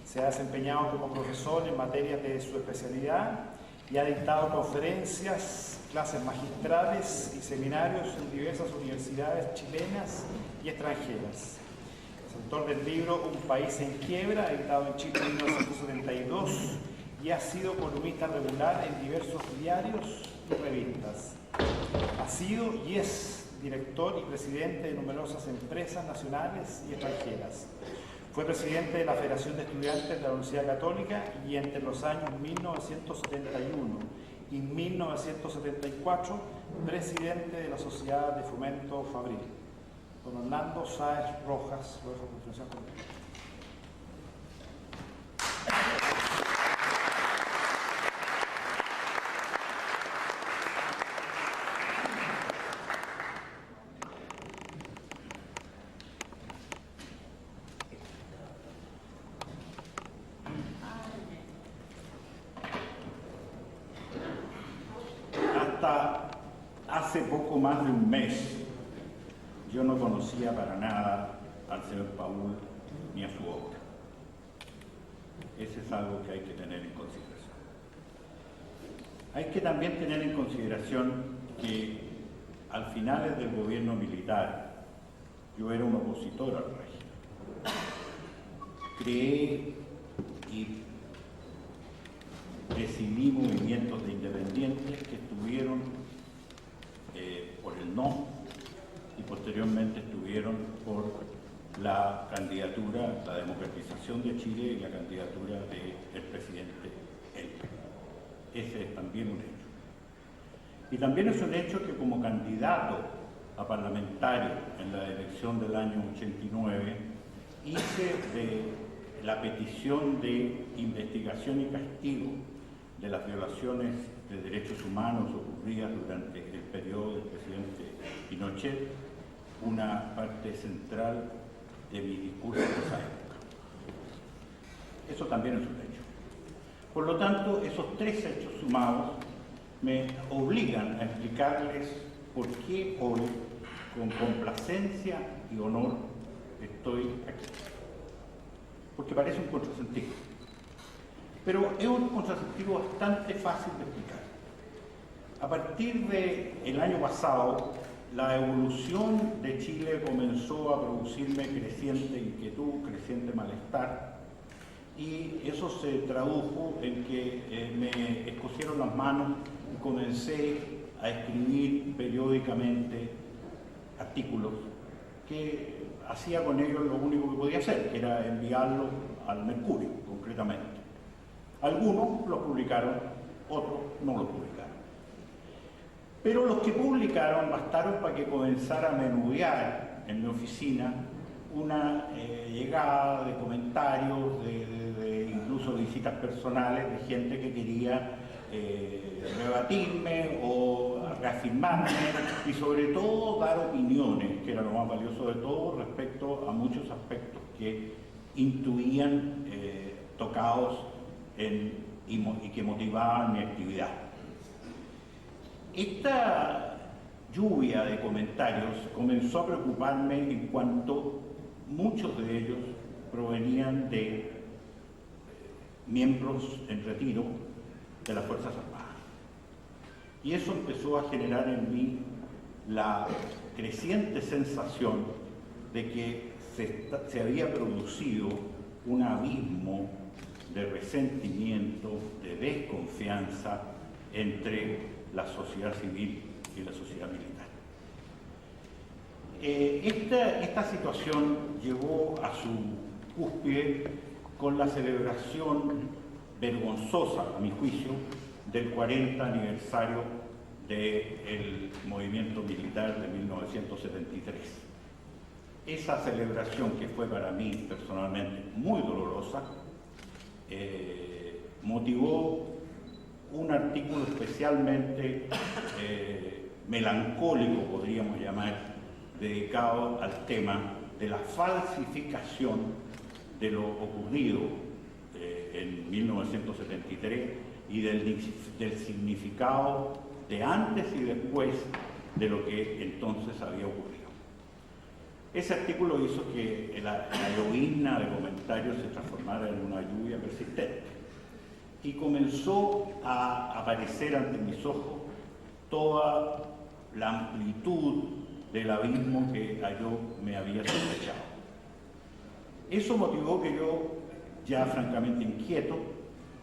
Se ha desempeñado como profesor en materias de su especialidad y ha dictado conferencias, clases magistrales y seminarios en diversas universidades chilenas y extranjeras. Es autor del libro Un país en quiebra, editado en Chile en 1972, y ha sido columnista regular en diversos diarios y revistas. Ha sido y es director y presidente de numerosas empresas nacionales y extranjeras. Fue presidente de la Federación de Estudiantes de la Universidad Católica y entre los años 1971 y 1974, presidente de la Sociedad de Fomento Fabril. Don Orlando Sáenz Rojas, lo dejo a continuación con él. Hasta hace poco más de un mes yo no conocía para nada al señor Paul ni a su obra. Ese es algo que hay que tener en consideración. Hay que también tener en consideración que al finales del gobierno militar yo era un opositor al régimen. Creé y decidí movimientos de independientes que estuvieron por el no y posteriormente estuvieron por la candidatura, la democratización de Chile y la candidatura del presidente Elper. Ese es también un hecho. Y también es un hecho que como candidato a parlamentario en la elección del año 89 hice de la petición de investigación y castigo de las violaciones de derechos humanos ocurridas durante el periodo del presidente Pinochet una parte central de mi discurso de esa época. Eso también es un hecho. Por lo tanto, esos tres hechos sumados me obligan a explicarles por qué hoy, con complacencia y honor, estoy aquí. Porque parece un contrasentido. Pero es un contrasentido bastante fácil de explicar. A partir del año pasado, la evolución de Chile comenzó a producirme creciente inquietud, creciente malestar, y eso se tradujo en que me escocieron las manos y comencé a escribir periódicamente artículos que hacía con ellos lo único que podía hacer, que era enviarlos al Mercurio, concretamente. Algunos los publicaron, otros no los publicaron. Pero los que publicaron bastaron para que comenzara a menudear en mi oficina una llegada de comentarios, de incluso visitas personales de gente que quería rebatirme o reafirmarme y sobre todo dar opiniones, que era lo más valioso de todo, respecto a muchos aspectos que intuían tocados y que motivaban mi actividad. Esta lluvia de comentarios comenzó a preocuparme en cuanto muchos de ellos provenían de miembros en retiro de las Fuerzas Armadas. Y eso empezó a generar en mí la creciente sensación de que se había producido un abismo de resentimiento, de desconfianza entre la sociedad civil y la sociedad militar. Esta situación llegó a su cúspide con la celebración vergonzosa, a mi juicio, del 40 aniversario del movimiento militar de 1973. Esa celebración, que fue para mí personalmente muy dolorosa, motivó un artículo especialmente melancólico, podríamos llamar, dedicado al tema de la falsificación de lo ocurrido en 1973 y del significado de antes y después de lo que entonces había ocurrido. Ese artículo hizo que la llovizna de comentarios se transformara en una lluvia persistente y comenzó a aparecer ante mis ojos toda la amplitud del abismo que yo me había sospechado. Eso motivó que yo, ya francamente inquieto,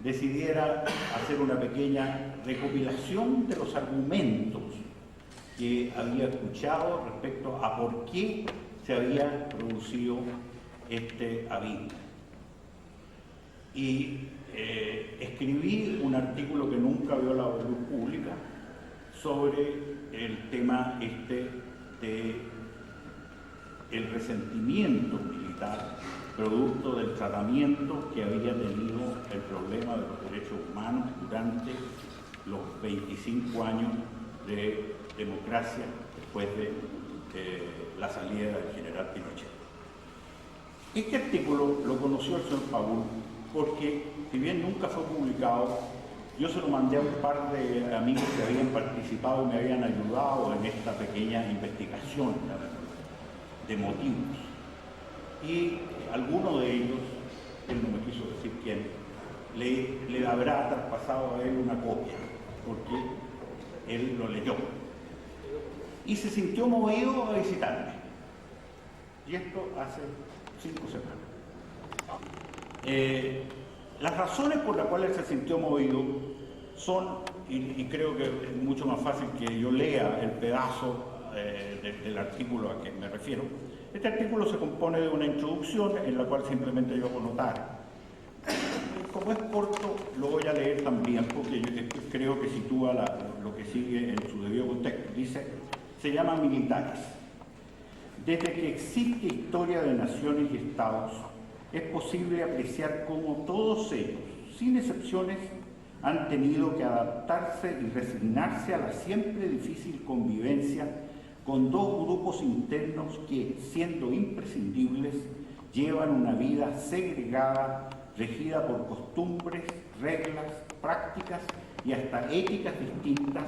decidiera hacer una pequeña recopilación de los argumentos que había escuchado respecto a por qué se había producido este abismo. Y escribí un artículo que nunca vio la luz pública sobre el tema de el resentimiento militar producto del tratamiento que había tenido el problema de los derechos humanos durante los 25 años de democracia después de la salida del general Pinochet. Este artículo lo conoció el señor Paul porque, si bien nunca fue publicado, yo se lo mandé a un par de amigos que habían participado y me habían ayudado en esta pequeña investigación de motivos. Y alguno de ellos, él no me quiso decir quién, le habrá traspasado a él una copia, porque él lo leyó. Y se sintió movido a visitarme. Y esto hace 5 semanas. Las razones por las cuales se sintió movido son, y creo que es mucho más fácil que yo lea el pedazo del artículo a que me refiero. Este artículo se compone de una introducción en la cual simplemente yo hago notar. Como es corto, lo voy a leer también porque yo creo que sitúa lo que sigue en su debido contexto. Dice, se llama Militares. Desde que existe historia de naciones y estados, es posible apreciar cómo todos ellos, sin excepciones, han tenido que adaptarse y resignarse a la siempre difícil convivencia con dos grupos internos que, siendo imprescindibles, llevan una vida segregada, regida por costumbres, reglas, prácticas y hasta éticas distintas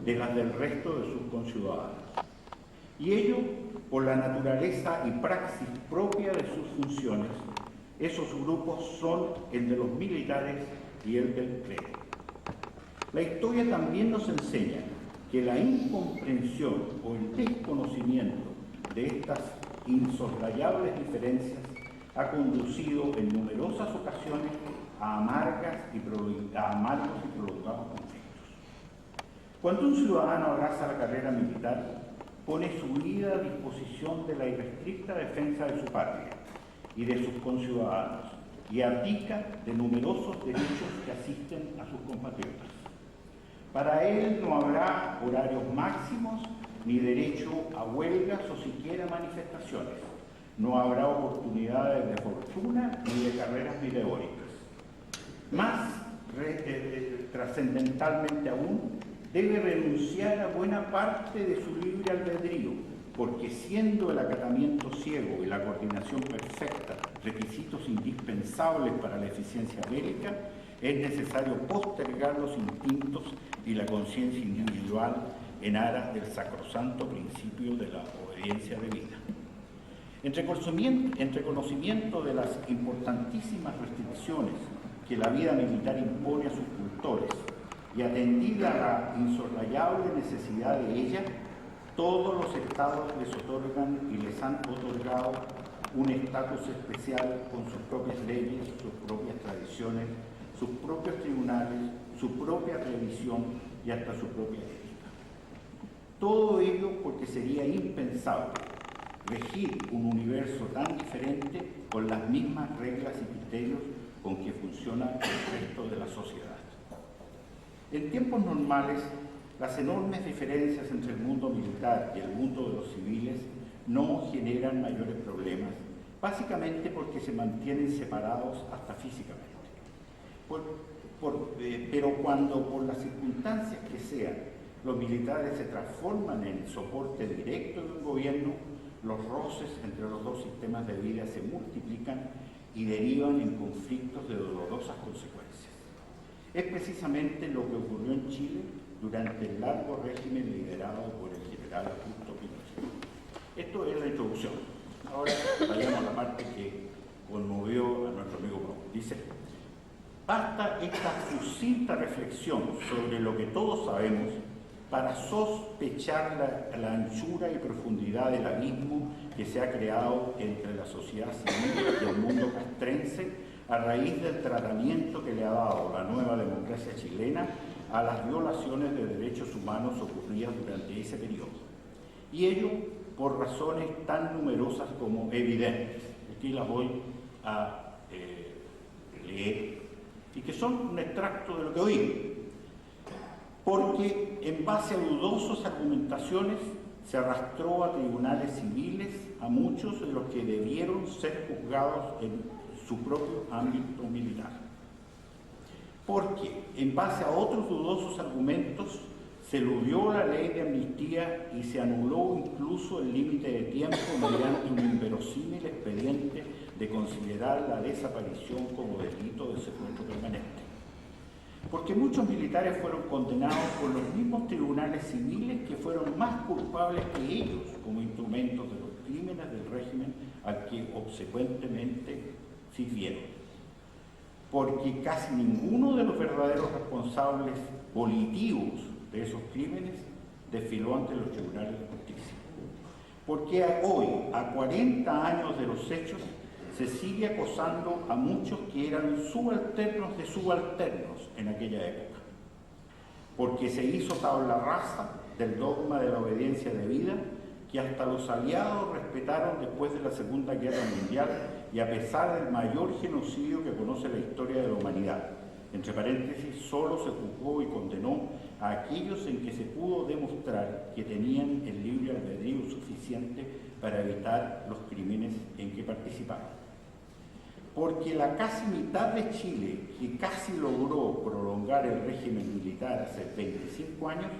de las del resto de sus conciudadanos. Y ello por la naturaleza y praxis propia de sus funciones. Esos grupos son el de los militares y el del clero. La historia también nos enseña que la incomprensión o el desconocimiento de estas insoslayables diferencias ha conducido en numerosas ocasiones a amargos y prolongados conflictos. Cuando un ciudadano abraza la carrera militar, pone su vida a disposición de la irrestricta defensa de su patria y de sus conciudadanos y abdica de numerosos derechos que asisten a sus compatriotas. Para él no habrá horarios máximos, ni derecho a huelgas o siquiera manifestaciones. No habrá oportunidades de fortuna ni de carreras meteóricas. Más trascendentalmente aún, debe renunciar a buena parte de su libre albedrío, porque siendo el acatamiento ciego y la coordinación perfecta requisitos indispensables para la eficiencia bélica, es necesario postergar los instintos y la conciencia individual en aras del sacrosanto principio de la obediencia debida. Entre conocimiento de las importantísimas restricciones que la vida militar impone a sus cultores y atendida la insoslayable necesidad de ella, todos los estados les otorgan y les han otorgado un estatus especial con sus propias leyes, sus propias tradiciones, sus propios tribunales, su propia revisión y hasta su propia ética. Todo ello porque sería impensable regir un universo tan diferente con las mismas reglas y criterios con que funciona el resto de la sociedad. En tiempos normales, las enormes diferencias entre el mundo militar y el mundo de los civiles no generan mayores problemas, básicamente porque se mantienen separados hasta físicamente. Pero cuando, por las circunstancias que sean, los militares se transforman en soporte directo de un gobierno, los roces entre los dos sistemas de vida se multiplican y derivan en conflictos de dolorosas consecuencias. Es precisamente lo que ocurrió en Chile durante el largo régimen liderado por el general Augusto Pinochet. Esto es la introducción. Ahora vayamos a la parte que conmovió a nuestro amigo Pablo. Dice: basta esta sucinta reflexión sobre lo que todos sabemos para sospechar la anchura y profundidad del abismo que se ha creado entre la sociedad civil y el mundo castrense a raíz del tratamiento que le ha dado la nueva democracia chilena a las violaciones de derechos humanos ocurridas durante ese periodo. Y ello por razones tan numerosas como evidentes. Aquí las voy a leer, y que son un extracto de lo que oí. Porque en base a dudosas argumentaciones se arrastró a tribunales civiles a muchos de los que debieron ser juzgados en su propio ámbito militar. Porque en base a otros dudosos argumentos se eludió la ley de amnistía y se anuló incluso el límite de tiempo mediante un inverosímil expediente de considerar la desaparición como delito de secuestro permanente. Porque muchos militares fueron condenados por los mismos tribunales civiles que fueron más culpables que ellos como instrumentos de los crímenes del régimen al que obsecuentemente sirvieron. Porque casi ninguno de los verdaderos responsables volitivos de esos crímenes desfiló ante los tribunales de justicia. Porque hoy, a 40 años de los hechos, se sigue acosando a muchos que eran subalternos de subalternos en aquella época. Porque se hizo tabla rasa del dogma de la obediencia debida que hasta los aliados respetaron después de la Segunda Guerra Mundial y a pesar del mayor genocidio que conoce la historia de la humanidad. Entre paréntesis, solo se juzgó y condenó a aquellos en que se pudo demostrar que tenían el libre albedrío suficiente para evitar los crímenes en que participaron. Porque la casi mitad de Chile, que casi logró prolongar el régimen militar hace 25 años,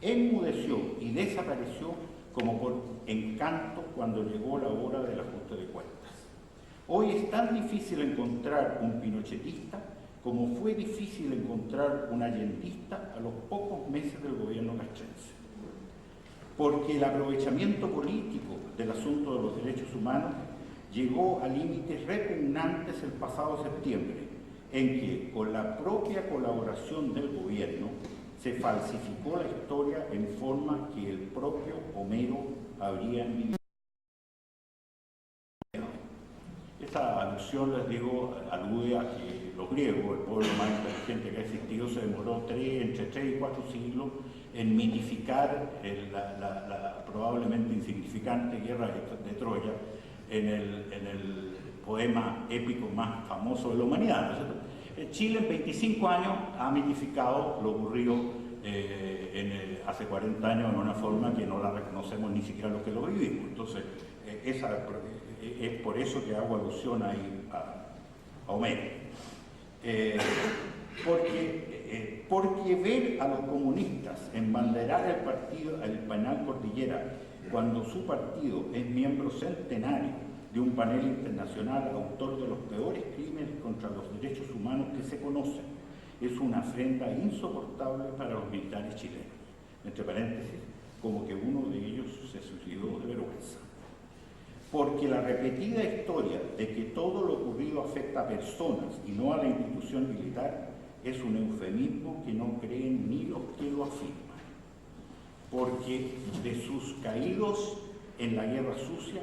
enmudeció y desapareció como por encanto cuando llegó la hora del ajuste de cuentas. Hoy es tan difícil encontrar un pinochetista como fue difícil encontrar un allendista a los pocos meses del gobierno castrense. Porque el aprovechamiento político del asunto de los derechos humanos llegó a límites repugnantes el pasado septiembre, en que, con la propia colaboración del gobierno, se falsificó la historia en forma que el propio Homero habría envidiado. Esta alusión, les digo, alude a que los griegos, el pueblo más inteligente que ha existido, se demoró entre 3 y 4 siglos en mitificar la probablemente insignificante guerra de Troya en el poema épico más famoso de la humanidad, ¿no es cierto? Chile en 25 años ha mitificado lo ocurrido hace 40 años en una forma que no la reconocemos ni siquiera los que lo vivimos. Entonces, es por eso que hago alusión ahí a Homero. Porque ver a los comunistas embanderar el Penal Cordillera cuando su partido es miembro centenario de un panel internacional autor de los peores crímenes contra los derechos humanos que se conocen, es una afrenta insoportable para los militares chilenos. Entre paréntesis, como que uno de ellos se suicidó de vergüenza. Porque la repetida historia de que todo lo ocurrido afecta a personas y no a la institución militar es un eufemismo que no creen ni los que lo afirman, porque de sus caídos en la guerra sucia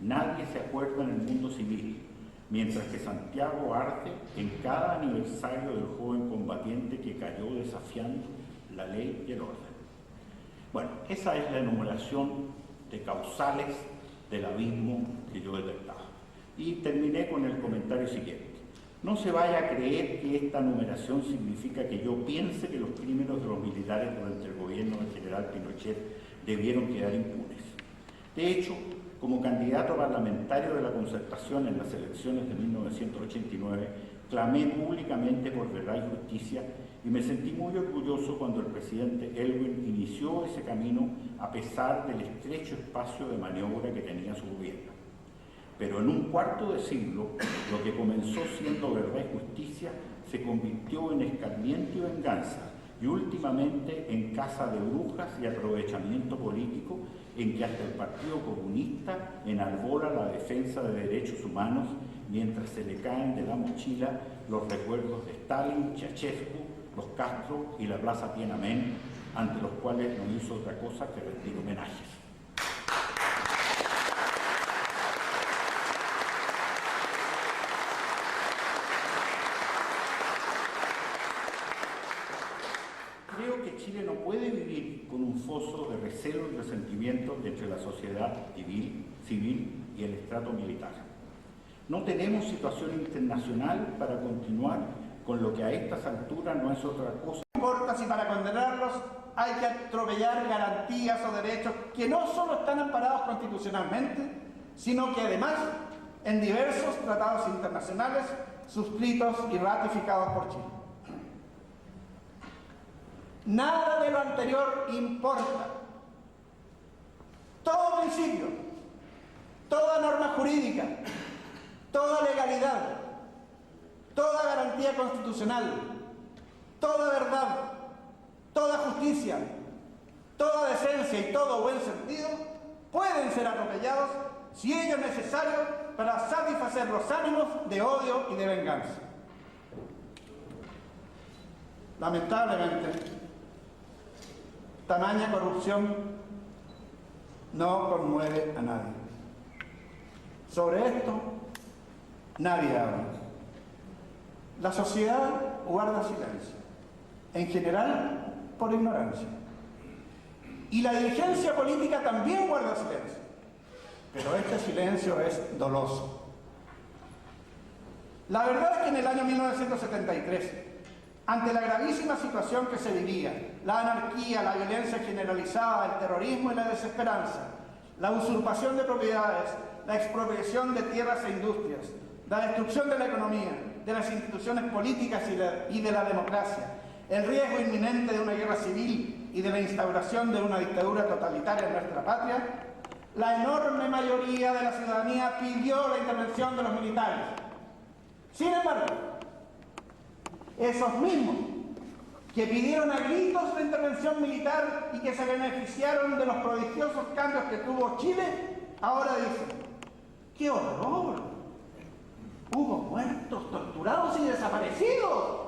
nadie se acuerda en el mundo civil, mientras que Santiago arde en cada aniversario del joven combatiente que cayó desafiando la ley y el orden. Bueno, esa es la enumeración de causales del abismo que yo detectaba. Y terminé con el comentario siguiente. No se vaya a creer que esta numeración significa que yo piense que los crímenes de los militares durante el gobierno del general Pinochet debieron quedar impunes. De hecho, como candidato parlamentario de la Concertación en las elecciones de 1989, clamé públicamente por verdad y justicia y me sentí muy orgulloso cuando el presidente Elwin inició ese camino a pesar del estrecho espacio de maniobra que tenía su gobierno. Pero en un cuarto de siglo, lo que comenzó siendo verdad y justicia se convirtió en escarmiento y venganza, y últimamente en caza de brujas y aprovechamiento político, en que hasta el Partido Comunista enarbola la defensa de derechos humanos mientras se le caen de la mochila los recuerdos de Stalin, Ceausescu, los Castro y la Plaza Tiananmen, ante los cuales no hizo otra cosa que rendir homenajes. Creo que Chile no puede vivir con un foso de recelo y resentimiento entre la sociedad civil y el estrato militar. No tenemos situación internacional para continuar con lo que a estas alturas no es otra cosa. No importa si para condenarlos hay que atropellar garantías o derechos que no solo están amparados constitucionalmente, sino que además en diversos tratados internacionales suscritos y ratificados por Chile. Nada de lo anterior importa. Todo principio, toda norma jurídica, toda legalidad, toda garantía constitucional, toda verdad, toda justicia, toda decencia y todo buen sentido pueden ser atropellados si ello es necesario para satisfacer los ánimos de odio y de venganza. Lamentablemente, tamaña corrupción no conmueve a nadie. Sobre esto, nadie habla. La sociedad guarda silencio, en general por ignorancia. Y la dirigencia política también guarda silencio, pero este silencio es doloso. La verdad es que en el año 1973, ante la gravísima situación que se vivía, la anarquía, la violencia generalizada, el terrorismo y la desesperanza, la usurpación de propiedades, la expropiación de tierras e industrias, la destrucción de la economía, de las instituciones políticas y de la democracia, el riesgo inminente de una guerra civil y de la instauración de una dictadura totalitaria en nuestra patria, la enorme mayoría de la ciudadanía pidió la intervención de los militares. Sin embargo, esos mismos que pidieron a gritos la intervención militar y que se beneficiaron de los prodigiosos cambios que tuvo Chile, ahora dicen: ¡qué horror! Hubo muertos, torturados y desaparecidos.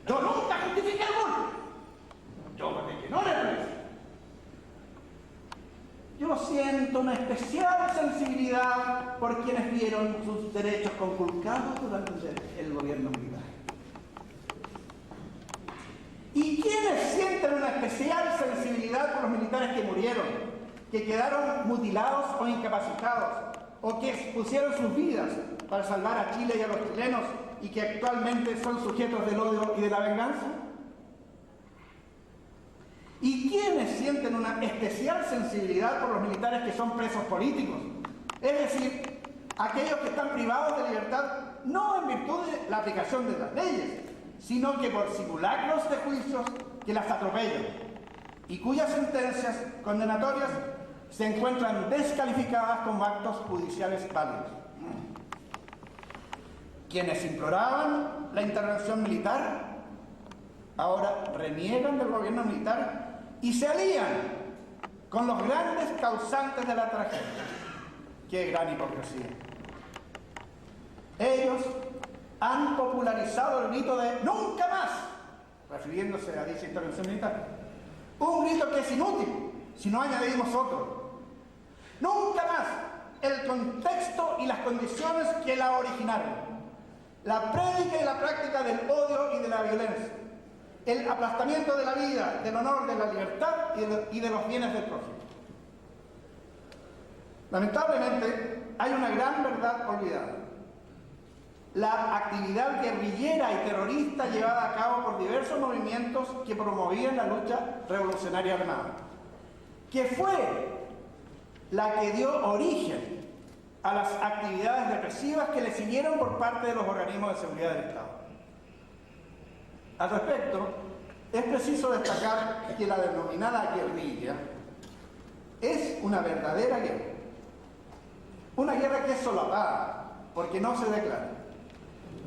Yo nunca justifiqué el golpe. Yo me que no le parece. Yo siento una especial sensibilidad por quienes vieron sus derechos conculcados durante el gobierno militar. ¿Y quiénes sienten una especial sensibilidad por los militares que murieron, que quedaron mutilados o incapacitados, o que expusieron sus vidas para salvar a Chile y a los chilenos y que actualmente son sujetos del odio y de la venganza? ¿Y quiénes sienten una especial sensibilidad por los militares que son presos políticos? Es decir, aquellos que están privados de libertad no en virtud de la aplicación de las leyes, sino que por simulacros de juicios que las atropellan y cuyas sentencias condenatorias se encuentran descalificadas como actos judiciales válidos. Quienes imploraban la intervención militar ahora reniegan del gobierno militar y se alían con los grandes causantes de la tragedia. ¡Qué gran hipocresía! Ellos han popularizado el grito de ¡nunca más!, refiriéndose a dicha intervención militar. Un grito que es inútil si no añadimos otro. Nunca más, el contexto y las condiciones que la originaron. La prédica y la práctica del odio y de la violencia. El aplastamiento de la vida, del honor, de la libertad y de los bienes del prójimo. Lamentablemente, hay una gran verdad olvidada. La actividad guerrillera y terrorista llevada a cabo por diversos movimientos que promovían la lucha revolucionaria armada, que fue la que dio origen a las actividades represivas que le siguieron por parte de los organismos de seguridad del Estado. Al respecto, es preciso destacar que la denominada guerrilla es una verdadera guerra. Una guerra que es solapada, porque no se declara.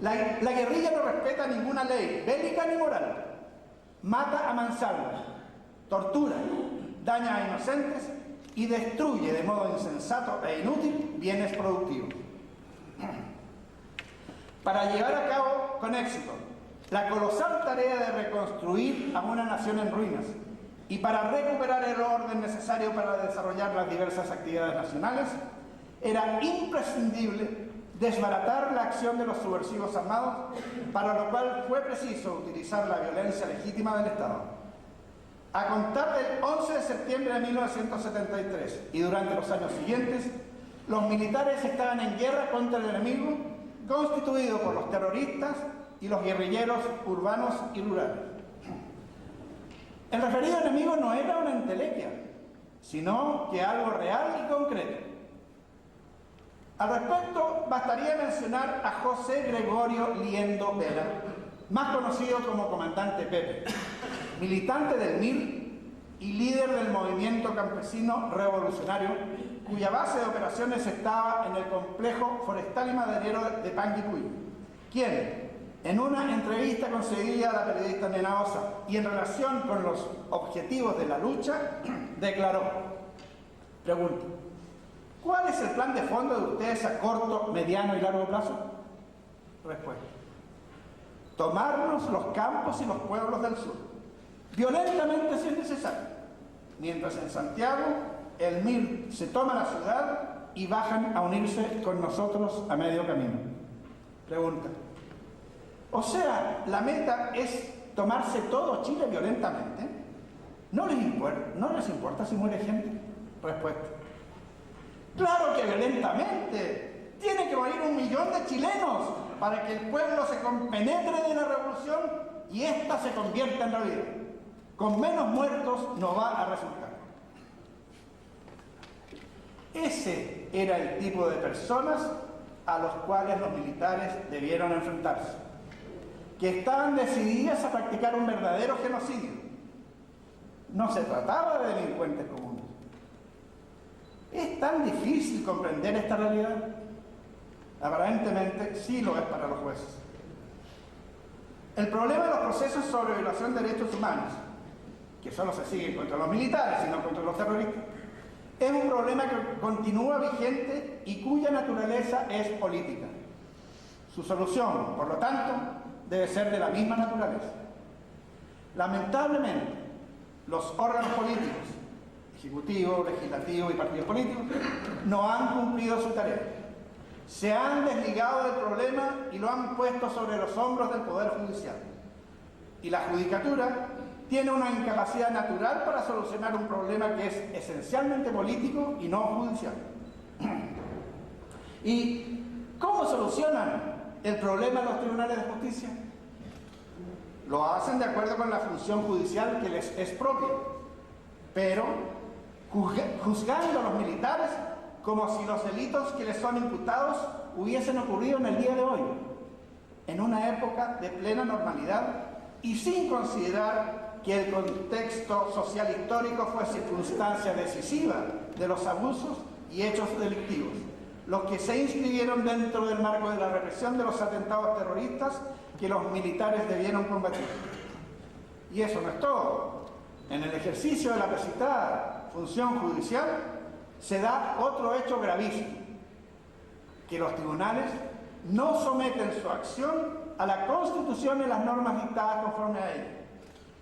La guerrilla no respeta ninguna ley, bélica ni moral. Mata a mansalva, tortura, daña a inocentes y destruye de modo insensato e inútil bienes productivos. Para llevar a cabo con éxito la colosal tarea de reconstruir a una nación en ruinas y para recuperar el orden necesario para desarrollar las diversas actividades nacionales, era imprescindible desbaratar la acción de los subversivos armados, para lo cual fue preciso utilizar la violencia legítima del Estado. A contar del 11 de septiembre de 1973 y durante los años siguientes, los militares estaban en guerra contra el enemigo, constituido por los terroristas y los guerrilleros urbanos y rurales. El referido enemigo no era una entelequia, sino que algo real y concreto. Al respecto, bastaría mencionar a José Gregorio Liendo Vera, más conocido como Comandante Pepe, militante del MIR y líder del movimiento campesino revolucionario, cuya base de operaciones estaba en el complejo forestal y maderero de Panguipulli, quien, en una entrevista concedida a la periodista Nena Osa y en relación con los objetivos de la lucha, declaró, pregunta, ¿cuál es el plan de fondo de ustedes a corto, mediano y largo plazo? Respuesta, tomarnos los campos y los pueblos del sur, violentamente si es necesario, mientras en Santiago el MIR se toma la ciudad y bajan a unirse con nosotros a medio camino. Pregunta, o sea, la meta es tomarse todo Chile violentamente. ¿No les importa si muere gente? Respuesta, claro que violentamente. Tiene que morir 1 millón de chilenos para que el pueblo se compenetre de la revolución y ésta se convierta en realidad. Con menos muertos no va a resultar. Ese era el tipo de personas a los cuales los militares debieron enfrentarse, que estaban decididas a practicar un verdadero genocidio. No se trataba de delincuentes comunes. ¿Es tan difícil comprender esta realidad? Aparentemente sí lo es para los jueces. El problema de los procesos sobre violación de derechos humanos, que solo se siguen contra los militares y no contra los terroristas, es un problema que continúa vigente y cuya naturaleza es política. Su solución, por lo tanto, debe ser de la misma naturaleza. Lamentablemente, los órganos políticos, ejecutivo, legislativo y partidos políticos, no han cumplido su tarea. Se han desligado del problema y lo han puesto sobre los hombros del Poder Judicial. Y la Judicatura tiene una incapacidad natural para solucionar un problema que es esencialmente político y no judicial. ¿Y cómo solucionan el problema de los tribunales de justicia? Lo hacen de acuerdo con la función judicial que les es propia, pero juzgando a los militares como si los delitos que les son imputados hubiesen ocurrido en el día de hoy, en una época de plena normalidad y sin considerar que el contexto social histórico fue circunstancia decisiva de los abusos y hechos delictivos, los que se inscribieron dentro del marco de la represión de los atentados terroristas que los militares debieron combatir. Y eso no es todo. En el ejercicio de la precitada función judicial se da otro hecho gravísimo, que los tribunales no someten su acción a la Constitución y las normas dictadas conforme a ella,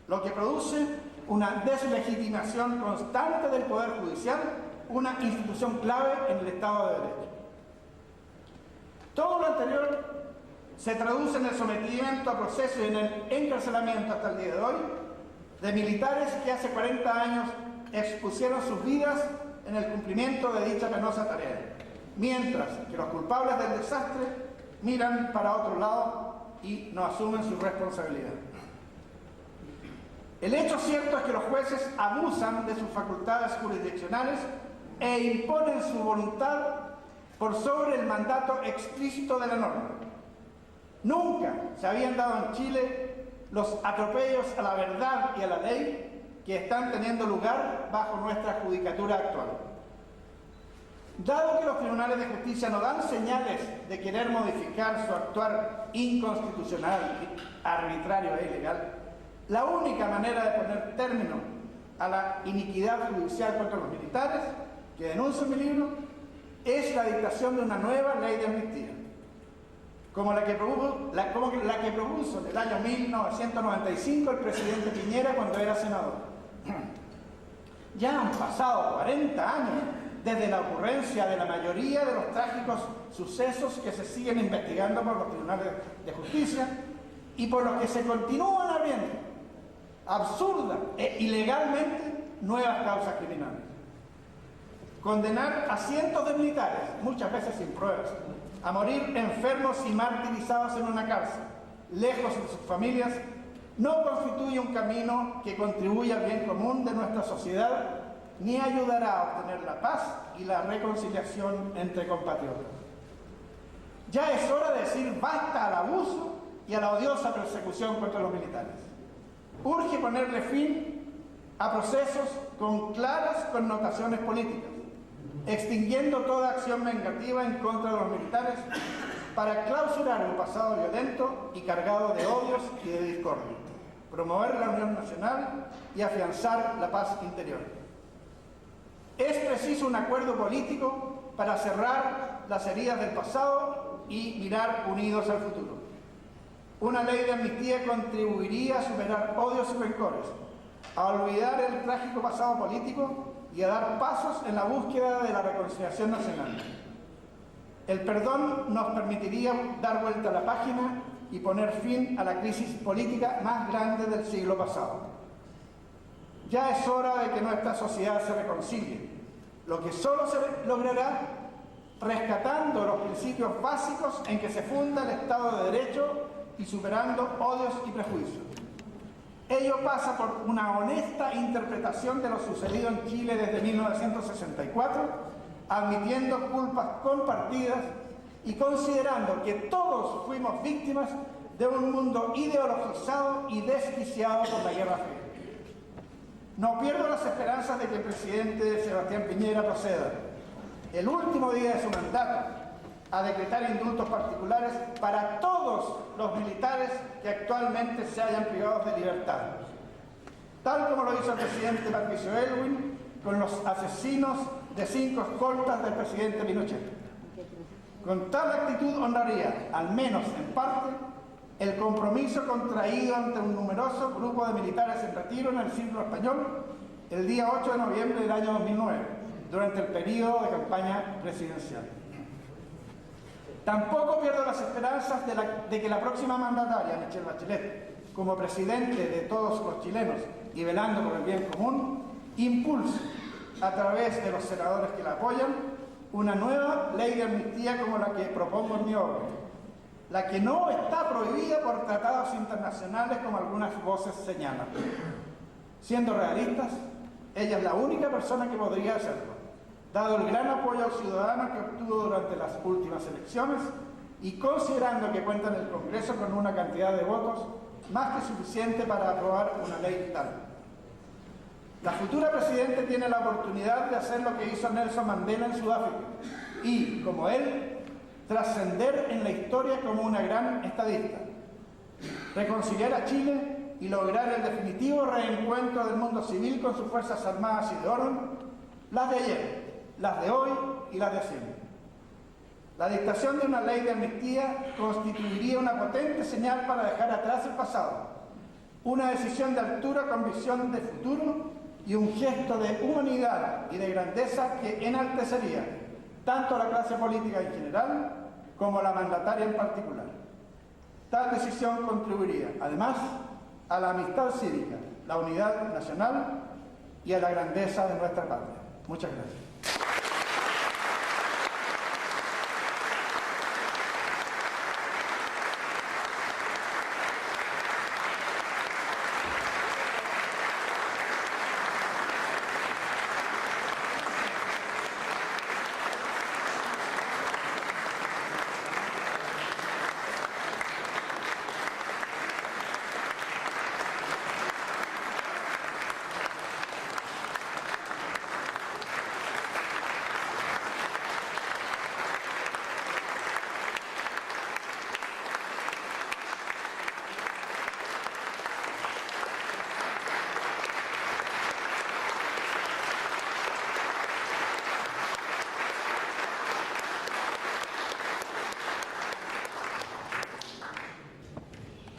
lo que produce una deslegitimación constante del Poder Judicial, una institución clave en el Estado de Derecho. Todo lo anterior se traduce en el sometimiento a proceso y en el encarcelamiento hasta el día de hoy de militares que hace 40 años expusieron sus vidas en el cumplimiento de dicha penosa tarea, mientras que los culpables del desastre miran para otro lado y no asumen su responsabilidad. El hecho cierto es que los jueces abusan de sus facultades jurisdiccionales e imponen su voluntad por sobre el mandato explícito de la norma. Nunca se habían dado en Chile los atropellos a la verdad y a la ley que están teniendo lugar bajo nuestra judicatura actual. Dado que los tribunales de justicia no dan señales de querer modificar su actuar inconstitucional, arbitrario e ilegal, la única manera de poner término a la iniquidad judicial contra los militares, que denuncio en mi libro, es la dictación de una nueva ley de amnistía, como la que propuso en el año 1995 el presidente Piñera cuando era senador. Ya han pasado 40 años desde la ocurrencia de la mayoría de los trágicos sucesos que se siguen investigando por los tribunales de justicia y por los que se continúan abriendo absurda e ilegalmente nuevas causas criminales. Condenar a cientos de militares, muchas veces sin pruebas, a morir enfermos y martirizados en una cárcel, lejos de sus familias, no constituye un camino que contribuya al bien común de nuestra sociedad, ni ayudará a obtener la paz y la reconciliación entre compatriotas. Ya es hora de decir basta al abuso y a la odiosa persecución contra los militares. Urge ponerle fin a procesos con claras connotaciones políticas, extinguiendo toda acción vengativa en contra de los militares para clausurar un pasado violento y cargado de odios y de discordia, promover la unión nacional y afianzar la paz interior. Es preciso un acuerdo político para cerrar las heridas del pasado y mirar unidos al futuro. Una ley de amnistía contribuiría a superar odios y rencores, a olvidar el trágico pasado político y a dar pasos en la búsqueda de la reconciliación nacional. El perdón nos permitiría dar vuelta a la página y poner fin a la crisis política más grande del siglo pasado. Ya es hora de que nuestra sociedad se reconcilie, lo que solo se logrará rescatando los principios básicos en que se funda el Estado de Derecho y superando odios y prejuicios. Ello pasa por una honesta interpretación de lo sucedido en Chile desde 1964, admitiendo culpas compartidas y considerando que todos fuimos víctimas de un mundo ideologizado y desquiciado por la Guerra Fría. No pierdo las esperanzas de que el presidente Sebastián Piñera proceda, el último día de su mandato, a decretar indultos particulares para todos los militares que actualmente se hayan privados de libertad, tal como lo hizo el presidente Patricio Aylwin con los asesinos de 5 escoltas del presidente Pinochet. Con tal actitud honraría, al menos en parte, el compromiso contraído ante un numeroso grupo de militares en retiro en el Círculo Español el día 8 de noviembre del año 2009, durante el periodo de campaña presidencial. Tampoco pierdo las esperanzas de que la próxima mandataria, Michelle Bachelet, como presidente de todos los chilenos y velando por el bien común, impulse, a través de los senadores que la apoyan, una nueva ley de amnistía como la que propongo en mi obra, la que no está prohibida por tratados internacionales como algunas voces señalan. Siendo realistas, ella es la única persona que podría hacerlo, dado el gran apoyo ciudadano que obtuvo durante las últimas elecciones y considerando que cuenta en el Congreso con una cantidad de votos más que suficiente para aprobar una ley tal. La futura presidenta tiene la oportunidad de hacer lo que hizo Nelson Mandela en Sudáfrica y, como él, trascender en la historia como una gran estadista, reconciliar a Chile y lograr el definitivo reencuentro del mundo civil con sus fuerzas armadas y de orden, las de ayer, las de hoy y las de siempre. La dictación de una ley de amnistía constituiría una potente señal para dejar atrás el pasado, una decisión de altura con visión de futuro y un gesto de humanidad y de grandeza que enaltecería tanto a la clase política en general como a la mandataria en particular. Tal decisión contribuiría, además, a la amistad cívica, la unidad nacional y a la grandeza de nuestra patria. Muchas gracias.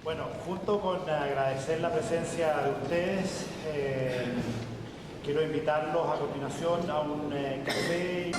Bueno, junto con agradecer la presencia de ustedes, quiero invitarlos a continuación a un café.